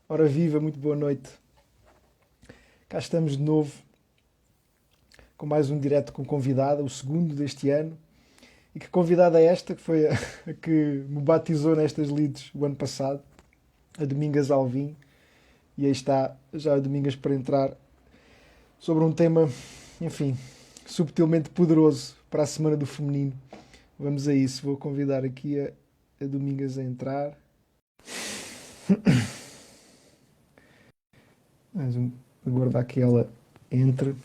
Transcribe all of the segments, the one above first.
Ora viva, muito boa noite. Cá estamos de novo com mais um direto com convidada, o segundo deste ano. E que convidada é esta, que foi a que me batizou nestas leads o ano passado, a Domingas Alvim. E aí está já a Domingas para entrar sobre um tema, enfim, subtilmente poderoso para a Semana do Feminino. Vamos a isso, vou convidar aqui a Domingas a entrar. Aguardar que ela entre.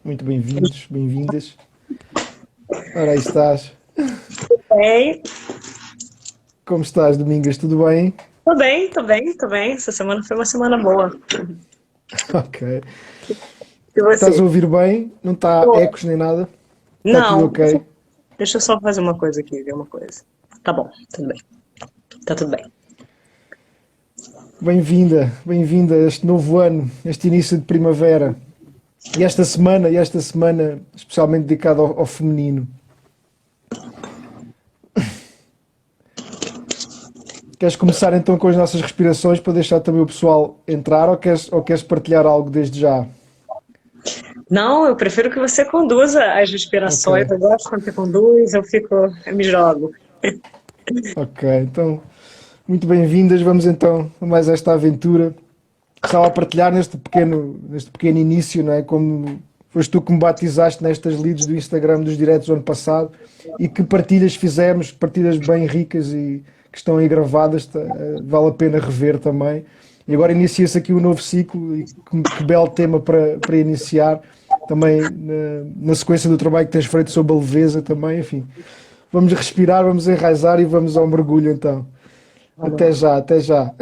Muito bem-vindos, bem-vindas. Ora, aí estás. Bem, Como estás, Domingas? Tudo bem? tô bem, tô bem, tô bem. Essa semana foi uma semana boa. Ok. E Estás você? a ouvir bem? Não está Tô. ecos nem nada? Está tudo Não, ok? deixa eu só fazer uma coisa aqui, ver uma coisa. Tá bom, tudo bem. Tá tudo bem. Bem-vinda, bem-vinda a este novo ano, este início de primavera. E esta semana especialmente dedicada ao feminino. Queres começar então com as nossas respirações para deixar também o pessoal entrar ou queres partilhar algo desde já? Não, eu prefiro que você conduza as Ok, respirações. Eu gosto quando você conduz, eu me jogo. ok. Então, muito bem-vindas. Vamos então a mais esta aventura. Estava a partilhar neste pequeno início, não é? Como foste tu que me batizaste nestas leads do Instagram dos diretos do ano passado e que partilhas fizemos, partilhas bem ricas e que estão aí gravadas, vale a pena rever também. E agora inicia-se aqui um novo ciclo e que belo tema para iniciar também na sequência do trabalho que tens feito sobre a leveza também, enfim. Vamos respirar, vamos enraizar e vamos ao mergulho então. Vamos Até lá. já, até já.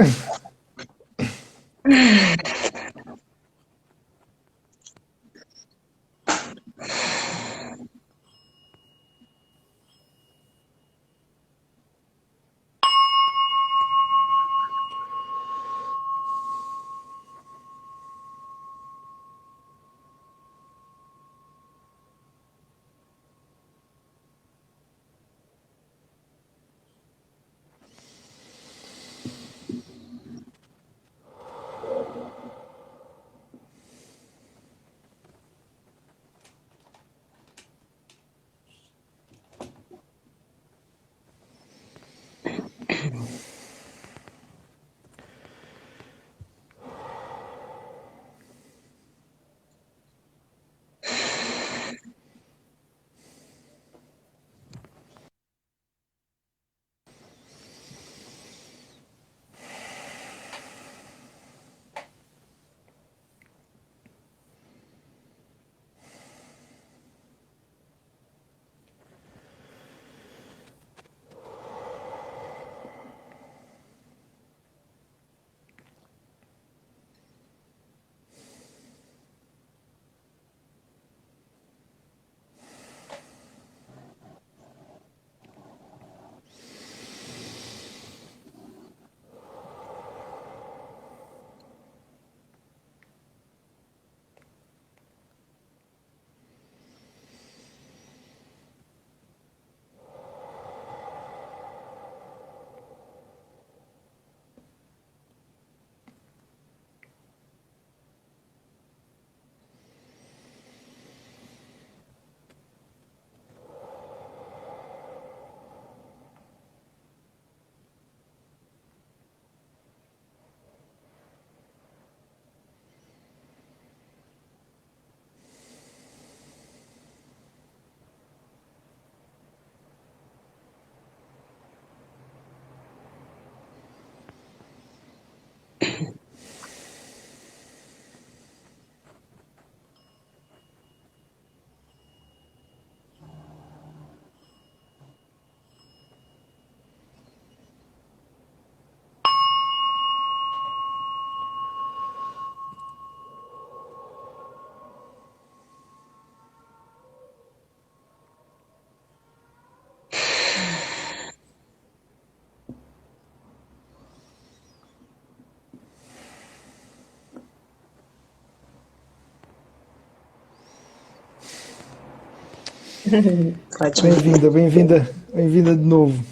Ótimo. Bem-vinda, bem-vinda, bem-vinda de novo.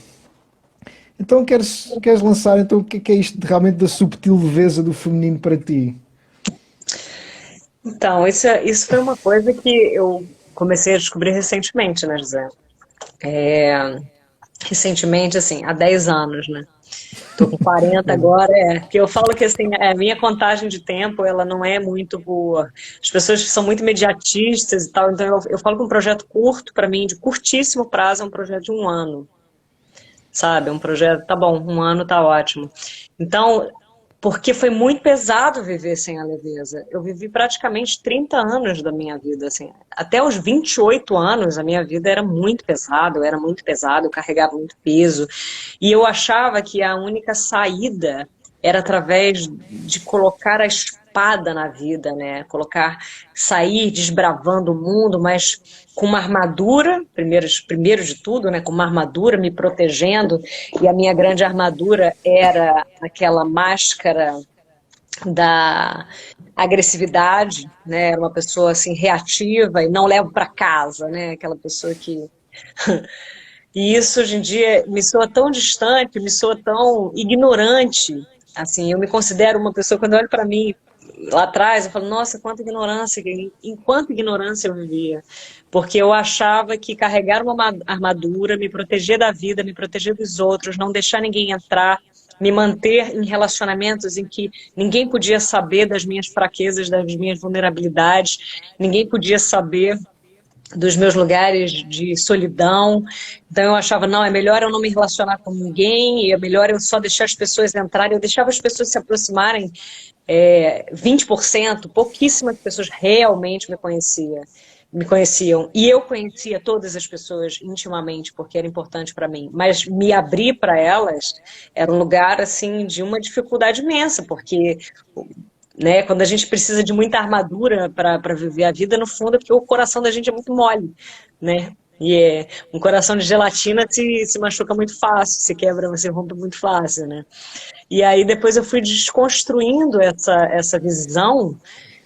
Então queres lançar então o que é isto realmente da subtil leveza do feminino para ti? Então, isso foi uma coisa que eu comecei a descobrir recentemente, né, José? É, recentemente, assim, há 10 anos, né? Tô com 40 agora, que eu falo que assim, a minha contagem de tempo, ela não é muito boa. As pessoas são muito imediatistas e tal, então eu falo que um projeto curto, para mim, de curtíssimo prazo, é um projeto de um ano, sabe? Um projeto, tá bom, um ano tá ótimo. Então, porque foi muito pesado viver sem a leveza. Eu vivi praticamente 30 anos da minha vida, assim. Até os 28 anos, a minha vida era muito pesada, eu era muito pesado, eu carregava muito peso. E eu achava que a única saída era através de colocar a espada na vida, né? Colocar, sair desbravando o mundo, mas com uma armadura, primeiro de tudo, né? Com uma armadura me protegendo, e a minha grande armadura era aquela máscara da agressividade, né? Era uma pessoa assim reativa e não levo para casa, né? Aquela pessoa que e isso hoje em dia me soa tão distante, me soa tão ignorante. Assim, eu me considero uma pessoa, quando eu olho para mim lá atrás, eu falo, nossa, quanta ignorância, em quanta ignorância eu vivia. Porque eu achava que carregar uma armadura, me proteger da vida, me proteger dos outros, não deixar ninguém entrar, me manter em relacionamentos em que ninguém podia saber das minhas fraquezas, das minhas vulnerabilidades, ninguém podia saber dos meus lugares de solidão. Então eu achava, não, é melhor eu não me relacionar com ninguém, é melhor eu só deixar as pessoas entrarem. Eu deixava as pessoas se aproximarem 20%, pouquíssimas pessoas realmente me conheciam. E eu conhecia todas as pessoas intimamente, porque era importante para mim. Mas me abrir para elas era um lugar, assim, de uma dificuldade imensa, porque né? Quando a gente precisa de muita armadura para viver a vida, no fundo, é porque o coração da gente é muito mole, né? E um coração de gelatina se machuca muito fácil, se quebra, se rompe muito fácil, né? E aí depois eu fui desconstruindo essa visão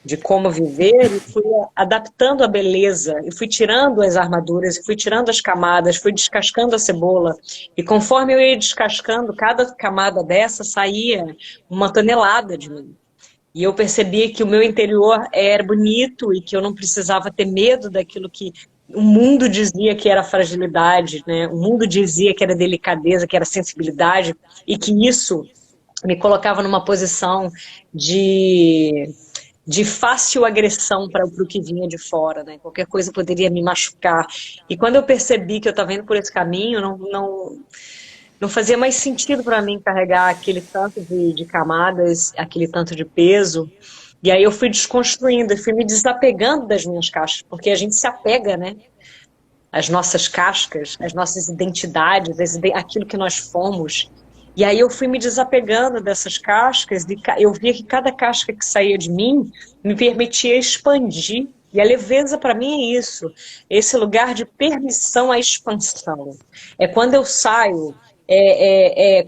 de como viver e fui adaptando a beleza, e fui tirando as armaduras, e fui tirando as camadas, fui descascando a cebola. E conforme eu ia descascando, cada camada dessa saía uma tonelada de mim. E eu percebi que o meu interior era bonito e que eu não precisava ter medo daquilo que o mundo dizia que era fragilidade, né? O mundo dizia que era delicadeza, que era sensibilidade, e que isso me colocava numa posição de fácil agressão para o que vinha de fora, né? Qualquer coisa poderia me machucar. E quando eu percebi que eu estava indo por esse caminho, não fazia mais sentido para mim carregar aquele tanto de camadas, aquele tanto de peso. E aí eu fui desconstruindo, fui me desapegando das minhas caixas, porque a gente se apega, né? As nossas cascas, as nossas identidades, aquilo que nós fomos. E aí eu fui me desapegando dessas cascas, e eu via que cada casca que saía de mim me permitia expandir. E a leveza para mim é isso, esse lugar de permissão à expansão. É quando eu saio,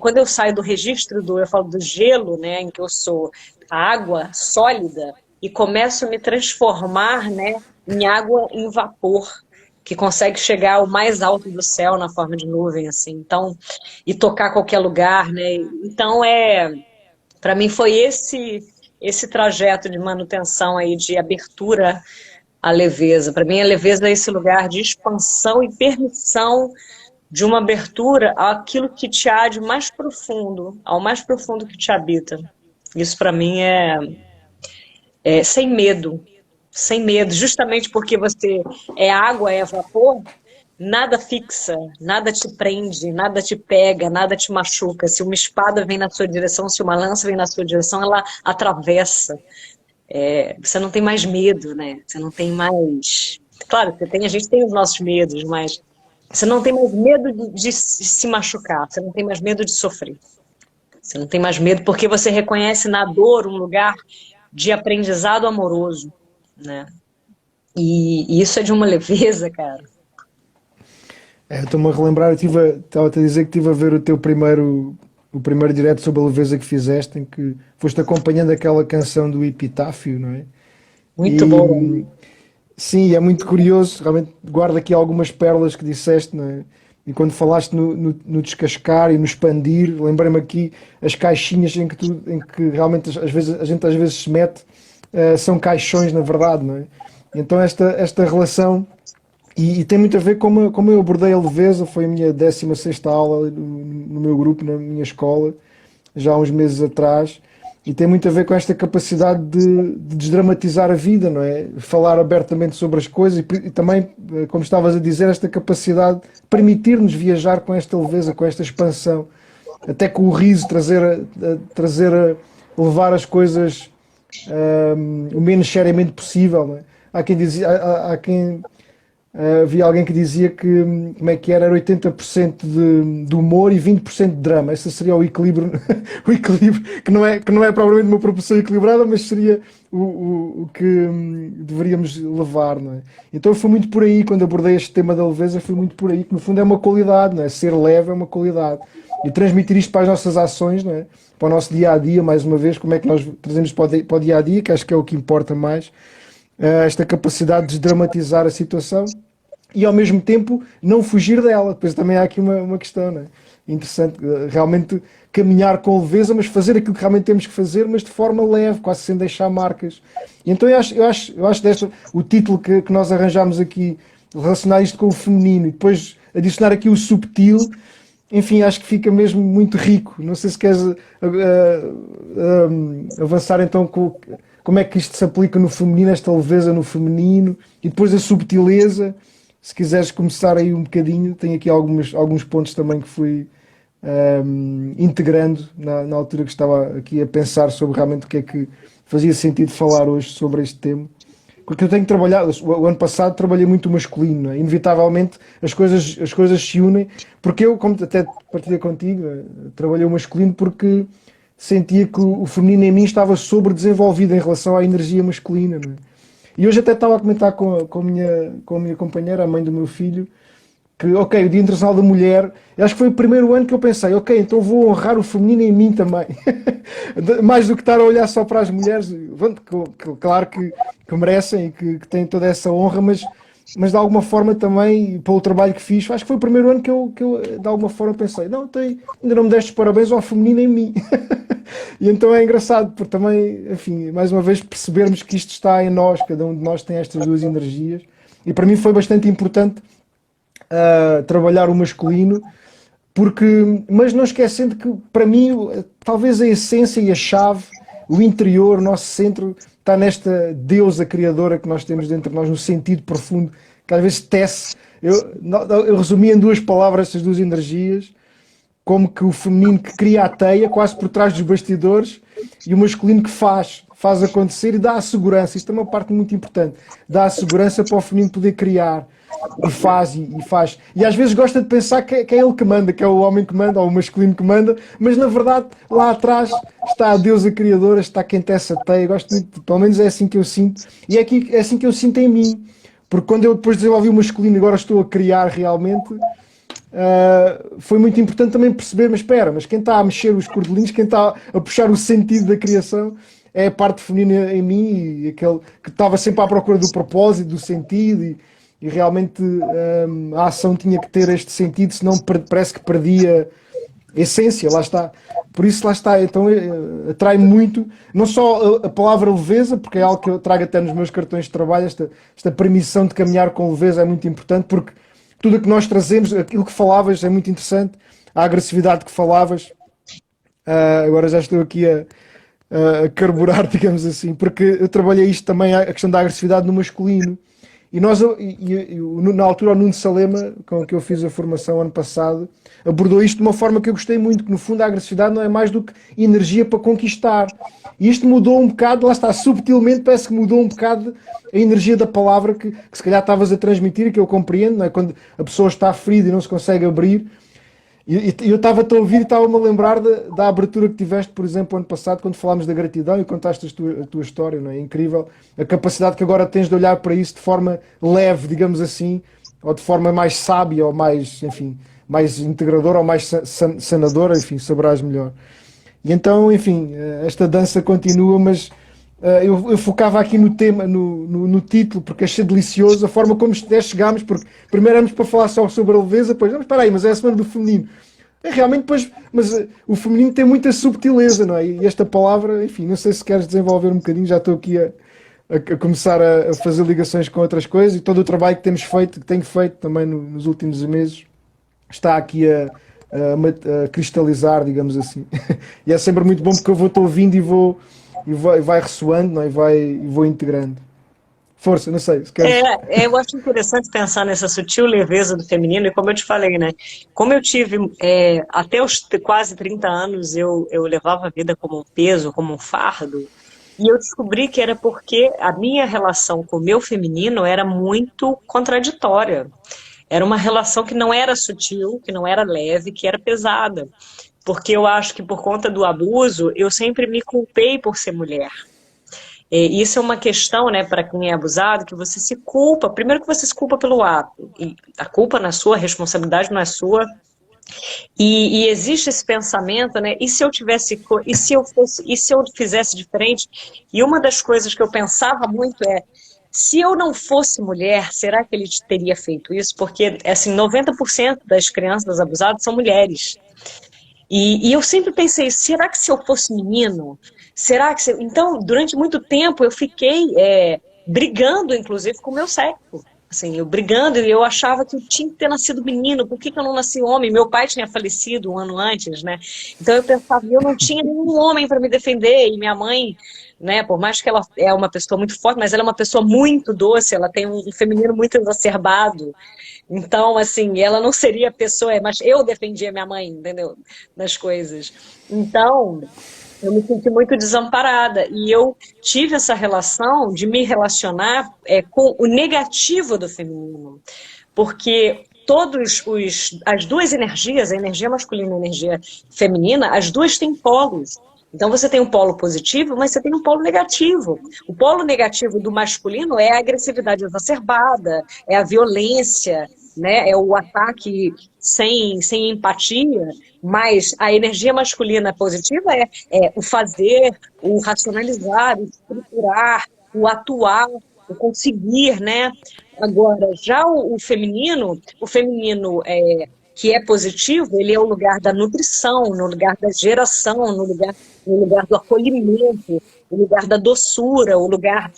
quando eu saio do registro eu falo do gelo, né, em que eu sou água sólida e começo a me transformar, né, em água em vapor, que consegue chegar ao mais alto do céu na forma de nuvem, assim, então, e tocar qualquer lugar, né? Então para mim foi esse trajeto de manutenção aí de abertura à leveza. Para mim a leveza é esse lugar de expansão e permissão de uma abertura àquilo que te há de mais profundo, ao mais profundo que te habita. Isso para mim é sem medo, sem medo, justamente porque você é água, é vapor, nada fixa, nada te prende, nada te pega, nada te machuca. Se uma espada vem na sua direção, se uma lança vem na sua direção, ela atravessa. Você não tem mais medo, né? Você não tem mais... Claro, a gente tem os nossos medos, mas você não tem mais medo de se machucar, você não tem mais medo de sofrer. Você não tem mais medo porque você reconhece na dor um lugar de aprendizado amoroso, né? E isso é de uma leveza, cara. Estou-me a relembrar, estava-te a dizer que estive a ver o primeiro direto sobre a leveza que fizeste, em que foste acompanhando aquela canção do Epitáfio, não é? Muito E bom. sim, é muito curioso, realmente guardo aqui algumas pérolas que disseste, não é? E quando falaste no descascar e no expandir, lembrei-me aqui as caixinhas em que realmente a gente às vezes se mete, são caixões na verdade, não é? Então esta relação, e tem muito a ver como eu abordei a leveza, foi a minha 16ª aula no meu grupo, na minha escola, já há uns meses atrás, e tem muito a ver com esta capacidade de desdramatizar a vida, não é? Falar abertamente sobre as coisas e também, como estavas a dizer, esta capacidade de permitir-nos viajar com esta leveza, com esta expansão, até com o riso levar as coisas o menos seriamente possível, não é? Há quem dizia, há quem havia alguém que dizia que como é que era 80% de humor e 20% de drama. Esse seria o equilíbrio, o equilíbrio que não é propriamente uma proporção equilibrada, mas seria o que deveríamos levar, não é? Então foi muito por aí, quando abordei este tema da leveza, foi muito por aí, que no fundo é uma qualidade, não é? Ser leve é uma qualidade. E transmitir isto para as nossas ações, não é? Para o nosso dia a dia, mais uma vez, como é que nós trazemos para o dia a dia, que acho que é o que importa mais, esta capacidade de desdramatizar a situação e ao mesmo tempo não fugir dela. Depois também há aqui uma questão, não é? Interessante, realmente caminhar com leveza, mas fazer aquilo que realmente temos que fazer, mas de forma leve, quase sem deixar marcas. E então eu acho o título que nós arranjámos aqui, relacionar isto com o feminino e depois adicionar aqui o subtil, enfim, acho que fica mesmo muito rico. Não sei se queres avançar então com como é que isto se aplica no feminino, esta leveza no feminino, e depois a subtileza. Se quiseres começar aí um bocadinho, tenho aqui alguns pontos também que fui integrando na altura que estava aqui a pensar sobre realmente o que é que fazia sentido falar hoje sobre este tema. Porque eu tenho trabalhado, o ano passado trabalhei muito o masculino, não é? Inevitavelmente as coisas se unem, porque eu, como até partilhei contigo, trabalhei o masculino porque sentia que o feminino em mim estava sobredesenvolvido em relação à energia masculina, não é? E hoje até estava a comentar com a minha companheira, a mãe do meu filho, que, ok, o Dia Internacional da Mulher, acho que foi o primeiro ano que eu pensei, ok, então vou honrar o feminino em mim também. Mais do que estar a olhar só para as mulheres, claro que merecem e que têm toda essa honra, mas de alguma forma também, pelo trabalho que fiz, acho que foi o primeiro ano que eu de alguma forma pensei, não, ainda não me deste parabéns ao feminino em mim. E então é engraçado, porque também, enfim, mais uma vez percebermos que isto está em nós, cada um de nós tem estas duas energias, e para mim foi bastante importante trabalhar o masculino, mas não esquecendo que para mim talvez a essência e a chave, o interior, o nosso centro, está nesta deusa criadora que nós temos dentro de nós, no sentido profundo, que às vezes tece. Eu resumi em duas palavras estas duas energias, como que o feminino que cria a teia, quase por trás dos bastidores, e o masculino que faz acontecer e dá a segurança. Isto é uma parte muito importante. Dá a segurança para o feminino poder criar. E faz. E às vezes gosta de pensar que é ele que manda, que é o homem que manda, ou o masculino que manda, mas na verdade lá atrás está a deusa criadora, está quem tece a teia. Gosto muito, pelo menos é assim que eu sinto. E é assim que eu sinto em mim. Porque quando eu depois desenvolvi o masculino e agora estou a criar realmente... foi muito importante também perceber, mas quem está a mexer os cordelinhos, quem está a puxar o sentido da criação é a parte feminina em mim, e aquele que estava sempre à procura do propósito, do sentido, e realmente a ação tinha que ter este sentido, senão parece que perdia a essência, lá está. Por isso lá está, então atrai-me muito, não só a palavra leveza, porque é algo que eu trago até nos meus cartões de trabalho, esta permissão de caminhar com leveza é muito importante, porque tudo o que nós trazemos, aquilo que falavas é muito interessante, a agressividade que falavas, agora já estou aqui a carburar, digamos assim, porque eu trabalhei isto também, a questão da agressividade no masculino, e na altura o Nuno Salema, com que eu fiz a formação ano passado, abordou isto de uma forma que eu gostei muito, que no fundo a agressividade não é mais do que energia para conquistar. E isto mudou um bocado, lá está, subtilmente parece que mudou um bocado a energia da palavra que se calhar estavas a transmitir e que eu compreendo, não é? Quando a pessoa está ferida e não se consegue abrir. E eu estava-te a ouvir e estava-me a lembrar da abertura que tiveste, por exemplo, ano passado, quando falámos da gratidão e contaste a tua história, não é? É incrível a capacidade que agora tens de olhar para isso de forma leve, digamos assim, ou de forma mais sábia, ou mais, enfim, mais integradora, ou mais sanadora, enfim, saberás melhor. E então, enfim, esta dança continua, mas Eu focava aqui no tema, no título, porque achei delicioso a forma como até chegámos, porque primeiro éramos para falar só sobre a leveza, depois, não, espera aí, mas é a semana do feminino. É realmente, pois, mas o feminino tem muita subtileza, não é? E esta palavra, enfim, não sei se queres desenvolver um bocadinho, já estou aqui a começar a fazer ligações com outras coisas e todo o trabalho que temos feito, que tenho feito também nos últimos meses, está aqui a cristalizar, digamos assim. E é sempre muito bom porque eu vou-te ouvindo e vai ressoando, não é? E vou integrando. Força, não sei, se queres. Eu acho interessante pensar nessa sutil leveza do feminino, e como eu te falei, né? Como eu tive, até os quase 30 anos, eu levava a vida como um peso, como um fardo, e eu descobri que era porque a minha relação com o meu feminino era muito contraditória. Era uma relação que não era sutil, que não era leve, que era pesada. Porque eu acho que por conta do abuso, eu sempre me culpei por ser mulher. E isso é uma questão, né, para quem é abusado, que você se culpa. Primeiro que você se culpa pelo ato. E a culpa não é sua, a responsabilidade não é sua. E existe esse pensamento, né? E se eu tivesse, e se eu fizesse diferente? E uma das coisas que eu pensava muito é: se eu não fosse mulher, será que ele teria feito isso? Porque, assim, 90% das crianças abusadas são mulheres. E eu sempre pensei, será que se eu fosse menino? Será que se... Então, durante muito tempo, eu fiquei brigando, inclusive, com o meu sexo. Assim, eu brigando, e eu achava que eu tinha que ter nascido menino. Por que eu não nasci homem? Meu pai tinha falecido um ano antes, né? Então eu pensava, eu não tinha nenhum homem para me defender. E minha mãe, né, por mais que ela é uma pessoa muito forte, mas ela é uma pessoa muito doce, ela tem um feminino muito exacerbado. Então, assim, ela não seria a pessoa, mas eu defendia minha mãe, entendeu? Nas coisas. Então, eu me senti muito desamparada. E eu tive essa relação de me relacionar com o negativo do feminino. Porque as duas energias, a energia masculina e a energia feminina, as duas têm polos. Então você tem um polo positivo, mas você tem um polo negativo. O polo negativo do masculino é a agressividade exacerbada, é a violência, né? É o ataque sem empatia, mas a energia masculina positiva é o fazer, o racionalizar, o estruturar, o atuar, o conseguir, né? Agora, já o feminino que é positivo, ele é o lugar da nutrição, no lugar da geração, no lugar do acolhimento, o lugar da doçura, o lugar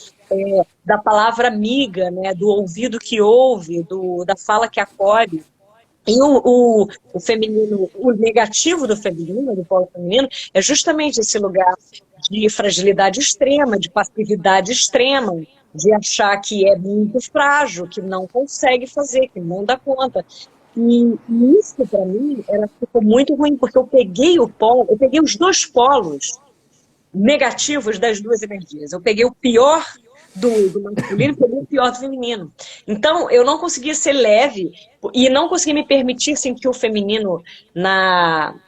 da palavra amiga, né, do ouvido que ouve, da fala que acolhe. E o feminino, o negativo do feminino, do polo feminino, é justamente esse lugar de fragilidade extrema, de passividade extrema, de achar que é muito frágil, que não consegue fazer, que não dá conta. E isso, para mim, ficou muito ruim, porque eu peguei os dois polos negativos das duas energias. Eu peguei o pior do masculino e peguei o pior do feminino. Então, eu não conseguia ser leve e não conseguia me permitir sentir o feminino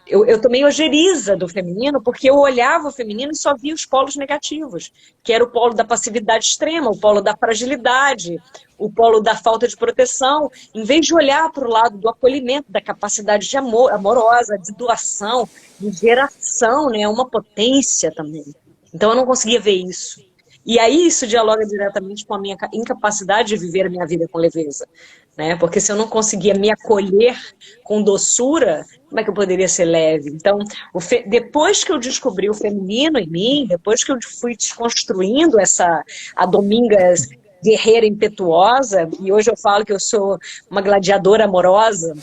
eu tomei ojeriza do feminino, porque eu olhava o feminino e só via os polos negativos, que era o polo da passividade extrema, o polo da fragilidade, o polo da falta de proteção, em vez de olhar para o lado do acolhimento, da capacidade de amor, amorosa, de doação, de geração, né, uma potência também. Então eu não conseguia ver isso. E aí isso dialoga diretamente com a minha incapacidade de viver a minha vida com leveza, né? Porque se eu não conseguia me acolher com doçura, como é que eu poderia ser leve? Então, depois que eu descobri o feminino em mim, depois que eu fui desconstruindo a Domingas guerreira impetuosa, e hoje eu falo que eu sou uma gladiadora amorosa,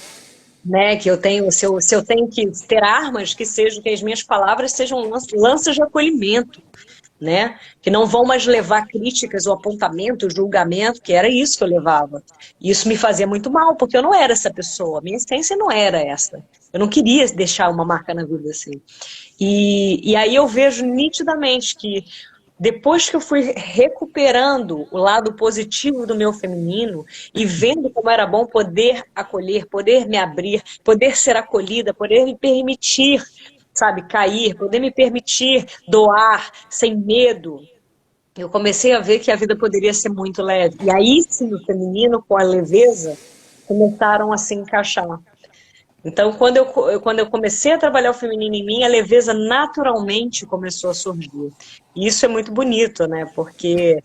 né, que eu tenho, se eu tenho que ter armas, que as minhas palavras sejam lanças de acolhimento, né, que não vão mais levar críticas ou apontamento, julgamento, que era isso que eu levava. E isso me fazia muito mal, porque eu não era essa pessoa, a minha essência não era essa. Eu não queria deixar uma marca na vida assim. E aí eu vejo nitidamente que depois que eu fui recuperando o lado positivo do meu feminino e vendo como era bom poder acolher, poder me abrir, poder ser acolhida, poder me permitir, sabe, cair, poder me permitir doar sem medo, eu comecei a ver que a vida poderia ser muito leve. E aí sim, o feminino com a leveza começaram a se encaixar. Então, quando eu comecei a trabalhar o feminino em mim, a leveza naturalmente começou a surgir. E isso é muito bonito, né? Porque,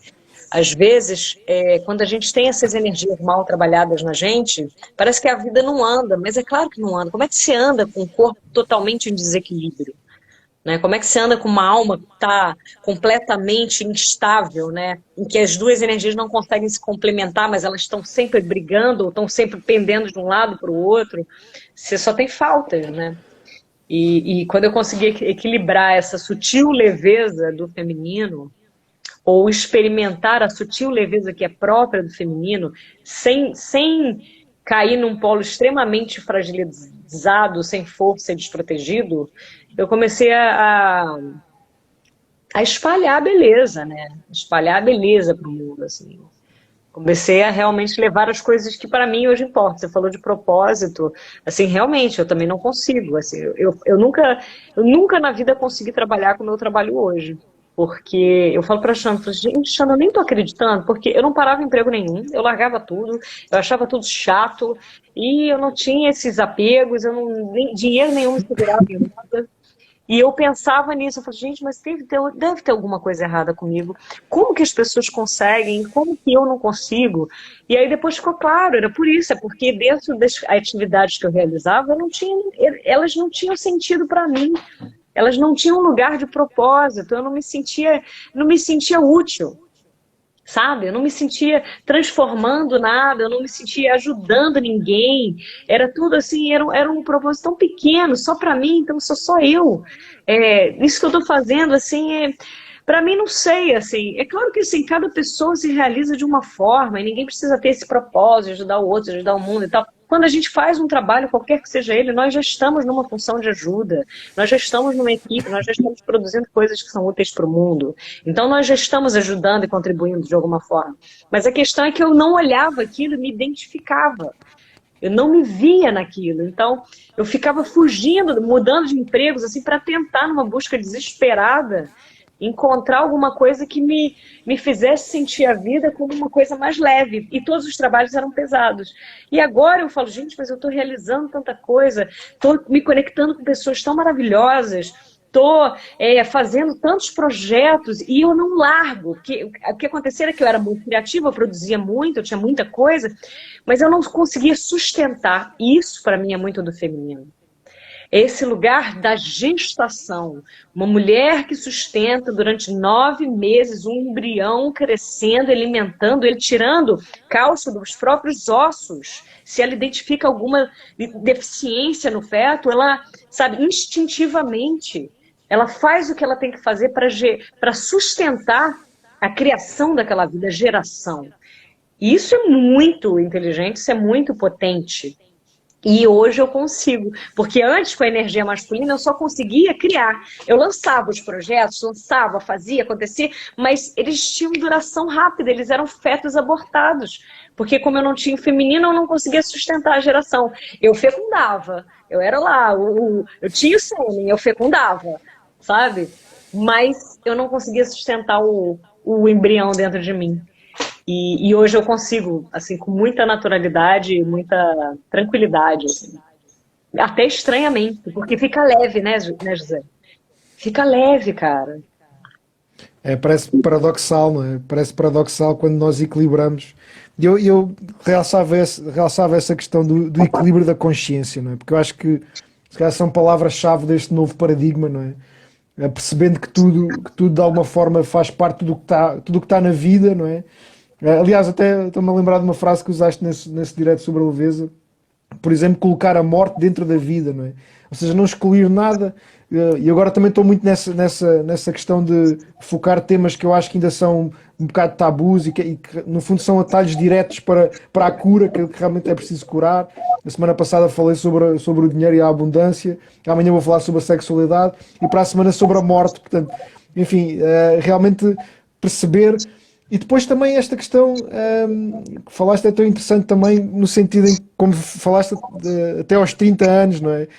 às vezes, quando a gente tem essas energias mal trabalhadas na gente, parece que a vida não anda, mas é claro que não anda. Como é que se anda com o corpo totalmente em desequilíbrio? Né? Como é que você anda com uma alma que está completamente instável, né? Em que as duas energias não conseguem se complementar, mas elas estão sempre brigando, ou estão sempre pendendo de um lado para o outro? Você só tem faltas, né? E quando eu consegui equilibrar essa sutil leveza do feminino, ou experimentar a sutil leveza que é própria do feminino, sem cair num polo extremamente fragilizado, sem força e desprotegido, eu comecei a espalhar a beleza, né? Espalhar a beleza para o mundo, assim. Comecei a realmente levar as coisas que para mim hoje importam. Você falou de propósito, assim, realmente, eu também não consigo, assim, eu nunca na vida consegui trabalhar como eu trabalho hoje. Porque eu falo para a Xana, gente, Xana, eu nem tô acreditando, porque eu não parava em emprego nenhum, eu largava tudo, eu achava tudo chato, e eu não tinha esses apegos, eu não, nem, dinheiro nenhum me segurava em nada. E eu pensava nisso, eu falei, gente, mas deve ter alguma coisa errada comigo. Como que as pessoas conseguem? Como que eu não consigo? E aí depois ficou claro, era por isso, é porque dentro das atividades que eu realizava, eu não tinha, elas não tinham sentido para mim. Elas não tinham lugar de propósito, eu não me sentia útil. Sabe? Eu não me sentia transformando nada, eu não me sentia ajudando ninguém. Era tudo assim, era um propósito tão pequeno, só para mim, então sou só eu. Isso que eu estou fazendo, assim, para mim não sei, assim. É claro que assim, cada pessoa se realiza de uma forma e ninguém precisa ter esse propósito de ajudar o outro, de ajudar o mundo e tal. Quando a gente faz um trabalho, qualquer que seja ele, nós já estamos numa função de ajuda, nós já estamos numa equipe, nós já estamos produzindo coisas que são úteis para o mundo. Então nós já estamos ajudando e contribuindo de alguma forma. Mas a questão é que eu não olhava aquilo e me identificava. Eu não me via naquilo. Então eu ficava fugindo, mudando de empregos assim para tentar numa busca desesperada encontrar alguma coisa que me fizesse sentir a vida como uma coisa mais leve. E todos os trabalhos eram pesados. E agora eu falo, gente, mas eu estou realizando tanta coisa, estou me conectando com pessoas tão maravilhosas, estou fazendo tantos projetos e eu não largo. O que acontecia era que eu era muito criativa, eu produzia muito, eu tinha muita coisa, mas eu não conseguia sustentar. E isso, para mim, é muito do feminino. Esse lugar da gestação. Uma mulher que sustenta durante 9 meses um embrião crescendo, alimentando, ele tirando cálcio dos próprios ossos. Se ela identifica alguma deficiência no feto, ela, sabe, instintivamente, ela faz o que ela tem que fazer para sustentar a criação daquela vida, a geração. E isso é muito inteligente, isso é muito potente. E hoje eu consigo, porque antes com a energia masculina eu só conseguia criar. Eu lançava os projetos, lançava, fazia, acontecia, mas eles tinham duração rápida, eles eram fetos abortados. Porque como eu não tinha o feminino, eu não conseguia sustentar a geração. Eu fecundava, eu era lá, eu tinha o sêmen, eu fecundava, sabe? Mas eu não conseguia sustentar o embrião dentro de mim. E hoje eu consigo, assim, com muita naturalidade e muita tranquilidade, assim. Até estranhamente, porque fica leve, né, José? Fica leve, cara. Parece paradoxal, não é? Parece paradoxal quando nós equilibramos. E eu realçava essa questão do equilíbrio da consciência, não é? Porque eu acho que se calhar são palavras-chave deste novo paradigma, não é? Percebendo que tudo de alguma forma faz parte tudo que está na vida, não é? Aliás, até estou-me a lembrar de uma frase que usaste nesse direto sobre a leveza. Por exemplo, colocar a morte dentro da vida, não é? Ou seja, não excluir nada. E agora também estou muito nessa questão de focar temas que eu acho que ainda são um bocado tabus e que no fundo são atalhos diretos para a cura, que realmente é preciso curar. Na semana passada falei sobre o dinheiro e a abundância. Amanhã vou falar sobre a sexualidade e para a semana sobre a morte. Portanto, enfim, realmente perceber. E depois também esta questão que falaste é tão interessante também no sentido em que, como falaste até aos 30 anos, não é?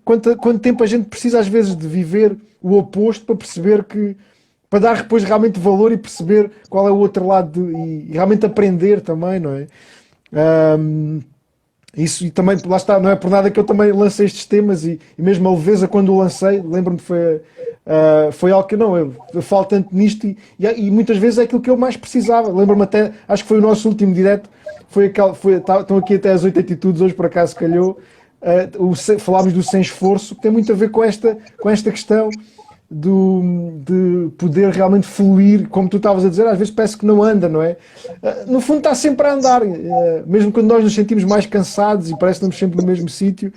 Quanto tempo a gente precisa às vezes de viver o oposto para perceber para dar depois realmente valor e perceber qual é o outro lado e realmente aprender também, não é? Isso, e também, lá está, não é por nada que eu também lancei estes temas e mesmo a leveza quando o lancei, lembro-me que foi algo que não, eu falo tanto nisto e muitas vezes é aquilo que eu mais precisava. Lembro-me até, acho que foi o nosso último direto, estão aqui até as 8 atitudes, hoje por acaso calhou, falámos do sem esforço, que tem muito a ver com esta questão de poder realmente fluir, como tu estavas a dizer, às vezes parece que não anda, não é? No fundo está sempre a andar, mesmo quando nós nos sentimos mais cansados e parece que estamos sempre no mesmo sítio,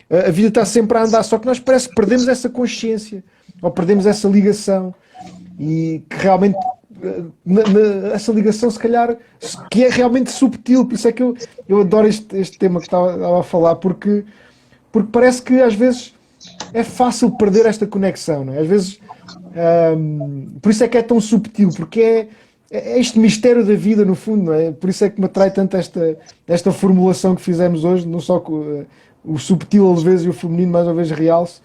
a vida está sempre a andar, só que nós parece que perdemos essa consciência, ou perdemos essa ligação, e que realmente, essa ligação se calhar, que é realmente subtil, por isso é que eu adoro este tema que estava a falar, porque parece que às vezes é fácil perder esta conexão, não é? Às vezes, por isso é que é tão subtil, porque é este mistério da vida, no fundo, não é? Por isso é que me atrai tanto esta formulação que fizemos hoje, não só com o subtil às vezes e o feminino mais uma vez realce,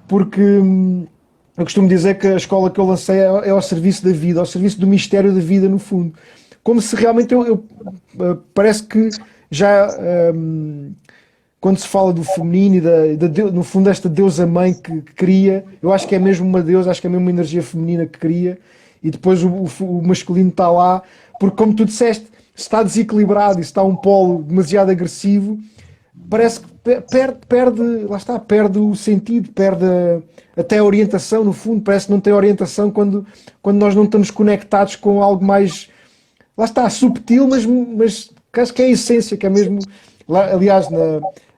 porque eu costumo dizer que a escola que eu lancei é ao serviço da vida, ao serviço do mistério da vida, no fundo. Como se realmente parece que já... quando se fala do feminino e no fundo esta deusa-mãe que cria, eu acho que é mesmo uma deusa, acho que é mesmo uma energia feminina que cria, e depois o masculino está lá, porque como tu disseste, se está desequilibrado e se está um polo demasiado agressivo, parece que perde o sentido, perde até a orientação, no fundo, parece que não tem orientação quando nós não estamos conectados com algo mais, lá está, subtil, mas acho que é a essência, que é mesmo, aliás,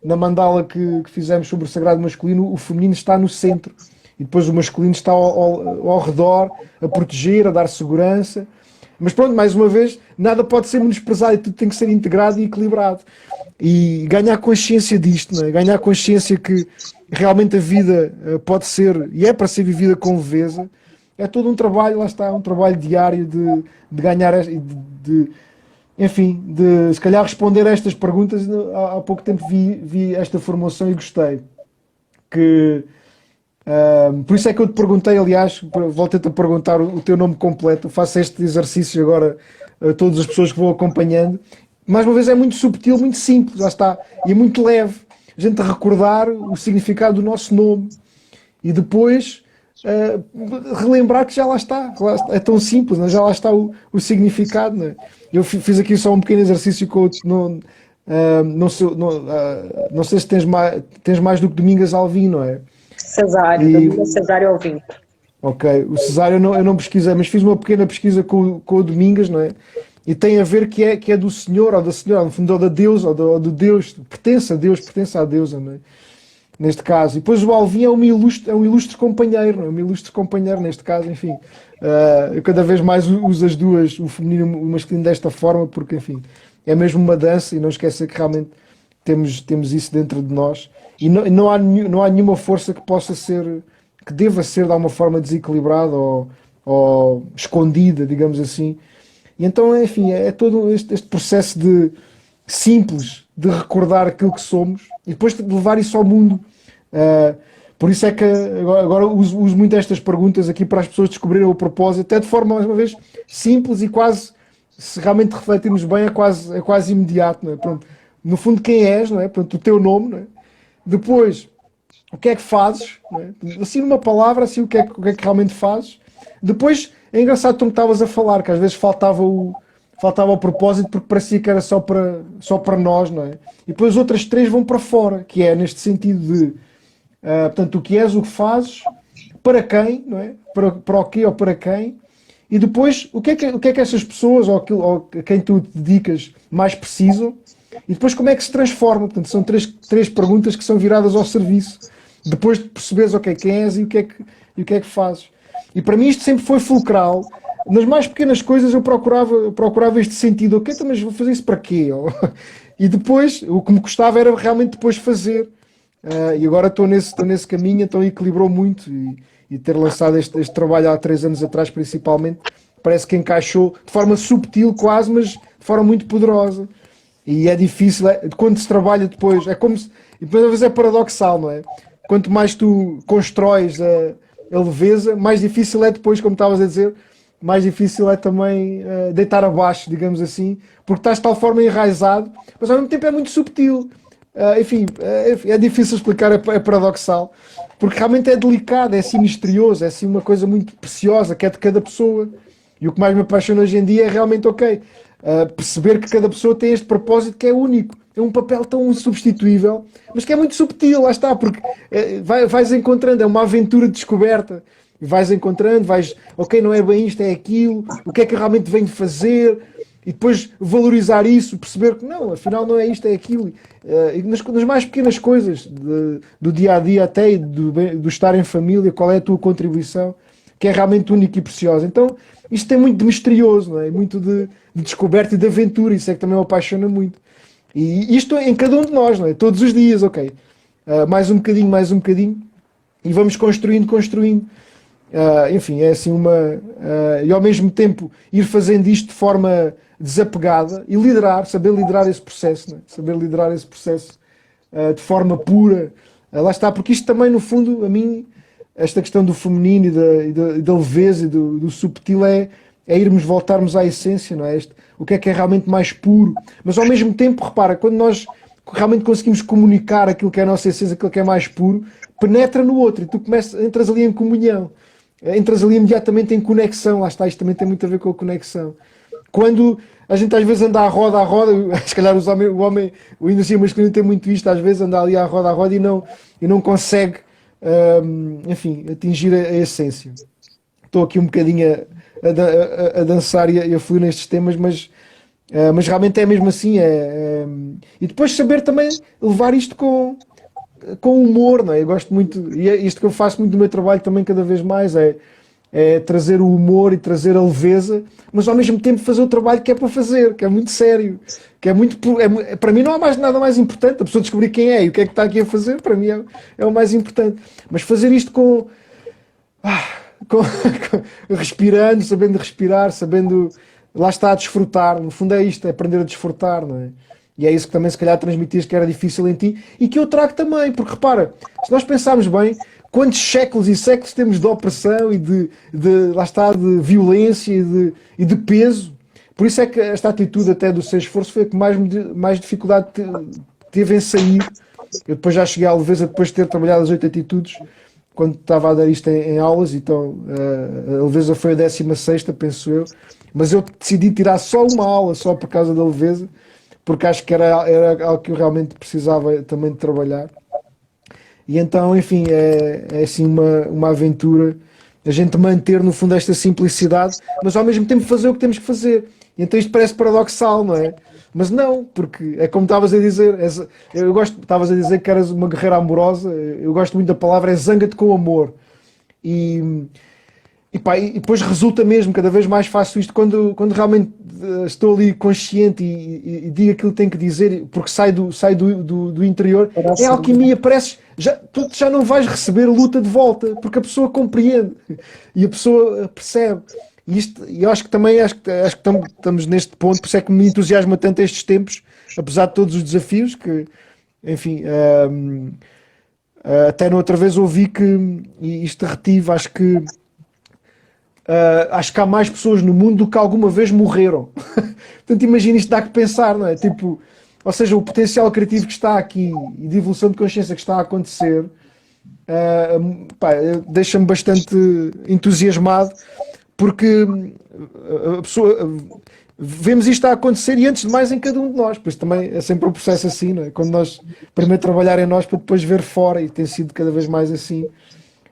na mandala que fizemos sobre o sagrado masculino, o feminino está no centro e depois o masculino está ao redor, a proteger, a dar segurança. Mas pronto, mais uma vez, nada pode ser menosprezado e tudo tem que ser integrado e equilibrado. E ganhar consciência disto, não é? Ganhar consciência que realmente a vida pode ser, e é para ser vivida com leveza, é todo um trabalho, lá está, um trabalho diário de ganhar, enfim, de se calhar responder a estas perguntas. Há pouco tempo vi esta formulação e gostei. Por isso é que eu te perguntei, aliás, voltei-te a perguntar o teu nome completo. Eu faço este exercício agora a todas as pessoas que vou acompanhando. Mais uma vez é muito subtil, muito simples, lá está, e é muito leve. A gente recordar o significado do nosso nome e depois relembrar que já lá está, é tão simples, né? Já lá está o significado, né? Eu fiz aqui só um pequeno exercício com não sei se tens mais do que Domingas Alvim, não é? Cesário, Domingas Cesário Alvim. Ok, o Cesário eu não pesquisei, mas fiz uma pequena pesquisa com o Domingas, não é? E tem a ver que é do Senhor ou da Senhora, no fundo, ou da Deus, ou do Deus, pertence a Deus, pertence à deusa, não é? Neste caso. E depois o Alvim é um ilustre companheiro, não é? Um ilustre companheiro, neste caso, enfim. Eu cada vez mais uso as duas, o feminino e o masculino, desta forma, porque, enfim, é mesmo uma dança e não esquecer que realmente temos isso dentro de nós. E não há nenhuma força que possa ser, que deva ser de alguma forma desequilibrada ou escondida, digamos assim. E então, enfim, é todo este processo simples de recordar aquilo que somos e depois de levar isso ao mundo. Por isso é que agora uso muito estas perguntas aqui para as pessoas descobrirem o propósito, até de forma, mais uma vez, simples e quase, se realmente refletirmos bem, é quase imediato, não é? Pronto. No fundo, quem és, não é? Pronto, o teu nome, não é? Depois, o que é que fazes, não é? Assim, numa palavra, assim, o que é que realmente fazes. Depois, é engraçado tu me estavas a falar, que às vezes faltava o propósito porque parecia que era só para nós, não é? E depois as outras três vão para fora, que é neste sentido de, portanto, o que és, o que fazes, para quem, não é? Para o quê ou para quem. E depois, o que é que essas pessoas ou a quem tu te dedicas mais precisam. E depois como é que se transforma. Portanto, são três perguntas que são viradas ao serviço. Depois de perceberes quem és e o que é que fazes. E para mim isto sempre foi fulcral. Nas mais pequenas coisas eu procurava este sentido. Ok, então, mas vou fazer isso para quê? E depois, o que me custava era realmente depois fazer. E agora estou nesse caminho, então equilibrou muito. E ter lançado este trabalho há 3 anos atrás, principalmente, parece que encaixou de forma subtil quase, mas de forma muito poderosa. E é difícil, quando se trabalha depois, é como se... E depois às vezes é paradoxal, não é? Quanto mais tu constróis a leveza, mais difícil é depois, como estavas a dizer, mais difícil é também deitar abaixo, digamos assim, porque estás de tal forma enraizado, mas ao mesmo tempo é muito subtil. Enfim, é difícil explicar, é paradoxal, porque realmente é delicado, é assim misterioso, é assim uma coisa muito preciosa que é de cada pessoa. E o que mais me apaixona hoje em dia é realmente, ok, perceber que cada pessoa tem este propósito que é único. É um papel tão insubstituível, mas que é muito subtil, lá está, porque vais encontrando, é uma aventura de descoberta. E vais encontrando, ok, não é bem isto, é aquilo, o que é que eu realmente venho fazer, e depois valorizar isso, perceber que não, afinal não é isto, é aquilo. E nas mais pequenas coisas do dia a dia até e do estar em família, qual é a tua contribuição, que é realmente única e preciosa. Então, isto tem muito de misterioso, não é? Muito de descoberta e de aventura, isso é que também me apaixona muito. E isto em cada um de nós, não é? Todos os dias, ok. Mais um bocadinho, e vamos construindo, construindo. Enfim, é assim e ao mesmo tempo ir fazendo isto de forma desapegada e saber liderar esse processo, né? Saber liderar esse processo de forma pura. Lá está, porque isto também, no fundo, a mim, esta questão do feminino e da leveza e do subtil é irmos voltarmos à essência, não é? O que é realmente mais puro. Mas ao mesmo tempo, repara, quando nós realmente conseguimos comunicar aquilo que é a nossa essência, aquilo que é mais puro, penetra no outro e tu entras ali em comunhão. Entras ali imediatamente em conexão, lá está, isto também tem muito a ver com a conexão. Quando a gente às vezes anda à roda, se calhar o energia masculino tem muito isto, às vezes anda ali à roda e não consegue, enfim, atingir a essência. Estou aqui um bocadinho a dançar e a fluir nestes temas, mas realmente é mesmo assim. E depois saber também levar isto com humor, não é? Eu gosto muito, e é isto que eu faço muito do meu trabalho também cada vez mais, é trazer o humor e trazer a leveza, mas ao mesmo tempo fazer o trabalho que é para fazer, que é muito sério, que é muito, para mim não há nada mais importante, a pessoa descobrir quem é e o que é que está aqui a fazer, para mim é o mais importante, mas fazer isto com respirando, sabendo respirar, sabendo, lá está, a desfrutar, no fundo é isto, é aprender a desfrutar, não é? E é isso que também se calhar transmitias que era difícil em ti e que eu trago também, porque repara, se nós pensarmos bem, quantos séculos e séculos temos de opressão e lá está, de violência e de peso. Por isso é que esta atitude até do sem esforço foi a que mais dificuldade teve em sair. Eu depois já cheguei à leveza depois de ter trabalhado as 8 atitudes, quando estava a dar isto em aulas, então a leveza foi a 16ª, penso eu, mas eu decidi tirar só uma aula, só por causa da leveza, porque acho que era algo que eu realmente precisava também de trabalhar. E então, enfim, é assim uma aventura, a gente manter no fundo esta simplicidade, mas ao mesmo tempo fazer o que temos que fazer. E então isto parece paradoxal, não é? Mas não, porque é como estavas a dizer, estavas a dizer que eras uma guerreira amorosa, eu gosto muito da palavra, é zanga-te com amor. E depois resulta mesmo, cada vez mais faço isto quando realmente estou ali consciente e digo aquilo que tenho que dizer, porque sai do interior. É alquimia, tu já não vais receber luta de volta, porque a pessoa compreende e a pessoa percebe. E eu acho que também estamos neste ponto, por isso é que me entusiasma tanto estes tempos, apesar de todos os desafios, que, enfim, até na outra vez ouvi e isto retive, acho que há mais pessoas no mundo do que alguma vez morreram. Portanto, imagina, isto dá que pensar, não é? Tipo, ou seja, o potencial criativo que está aqui e de evolução de consciência que está a acontecer, deixa-me bastante entusiasmado, porque a pessoa, vemos isto a acontecer e antes de mais em cada um de nós, pois também é sempre um processo assim, não é? Quando nós primeiro trabalhar em nós para depois ver fora, e tem sido cada vez mais assim.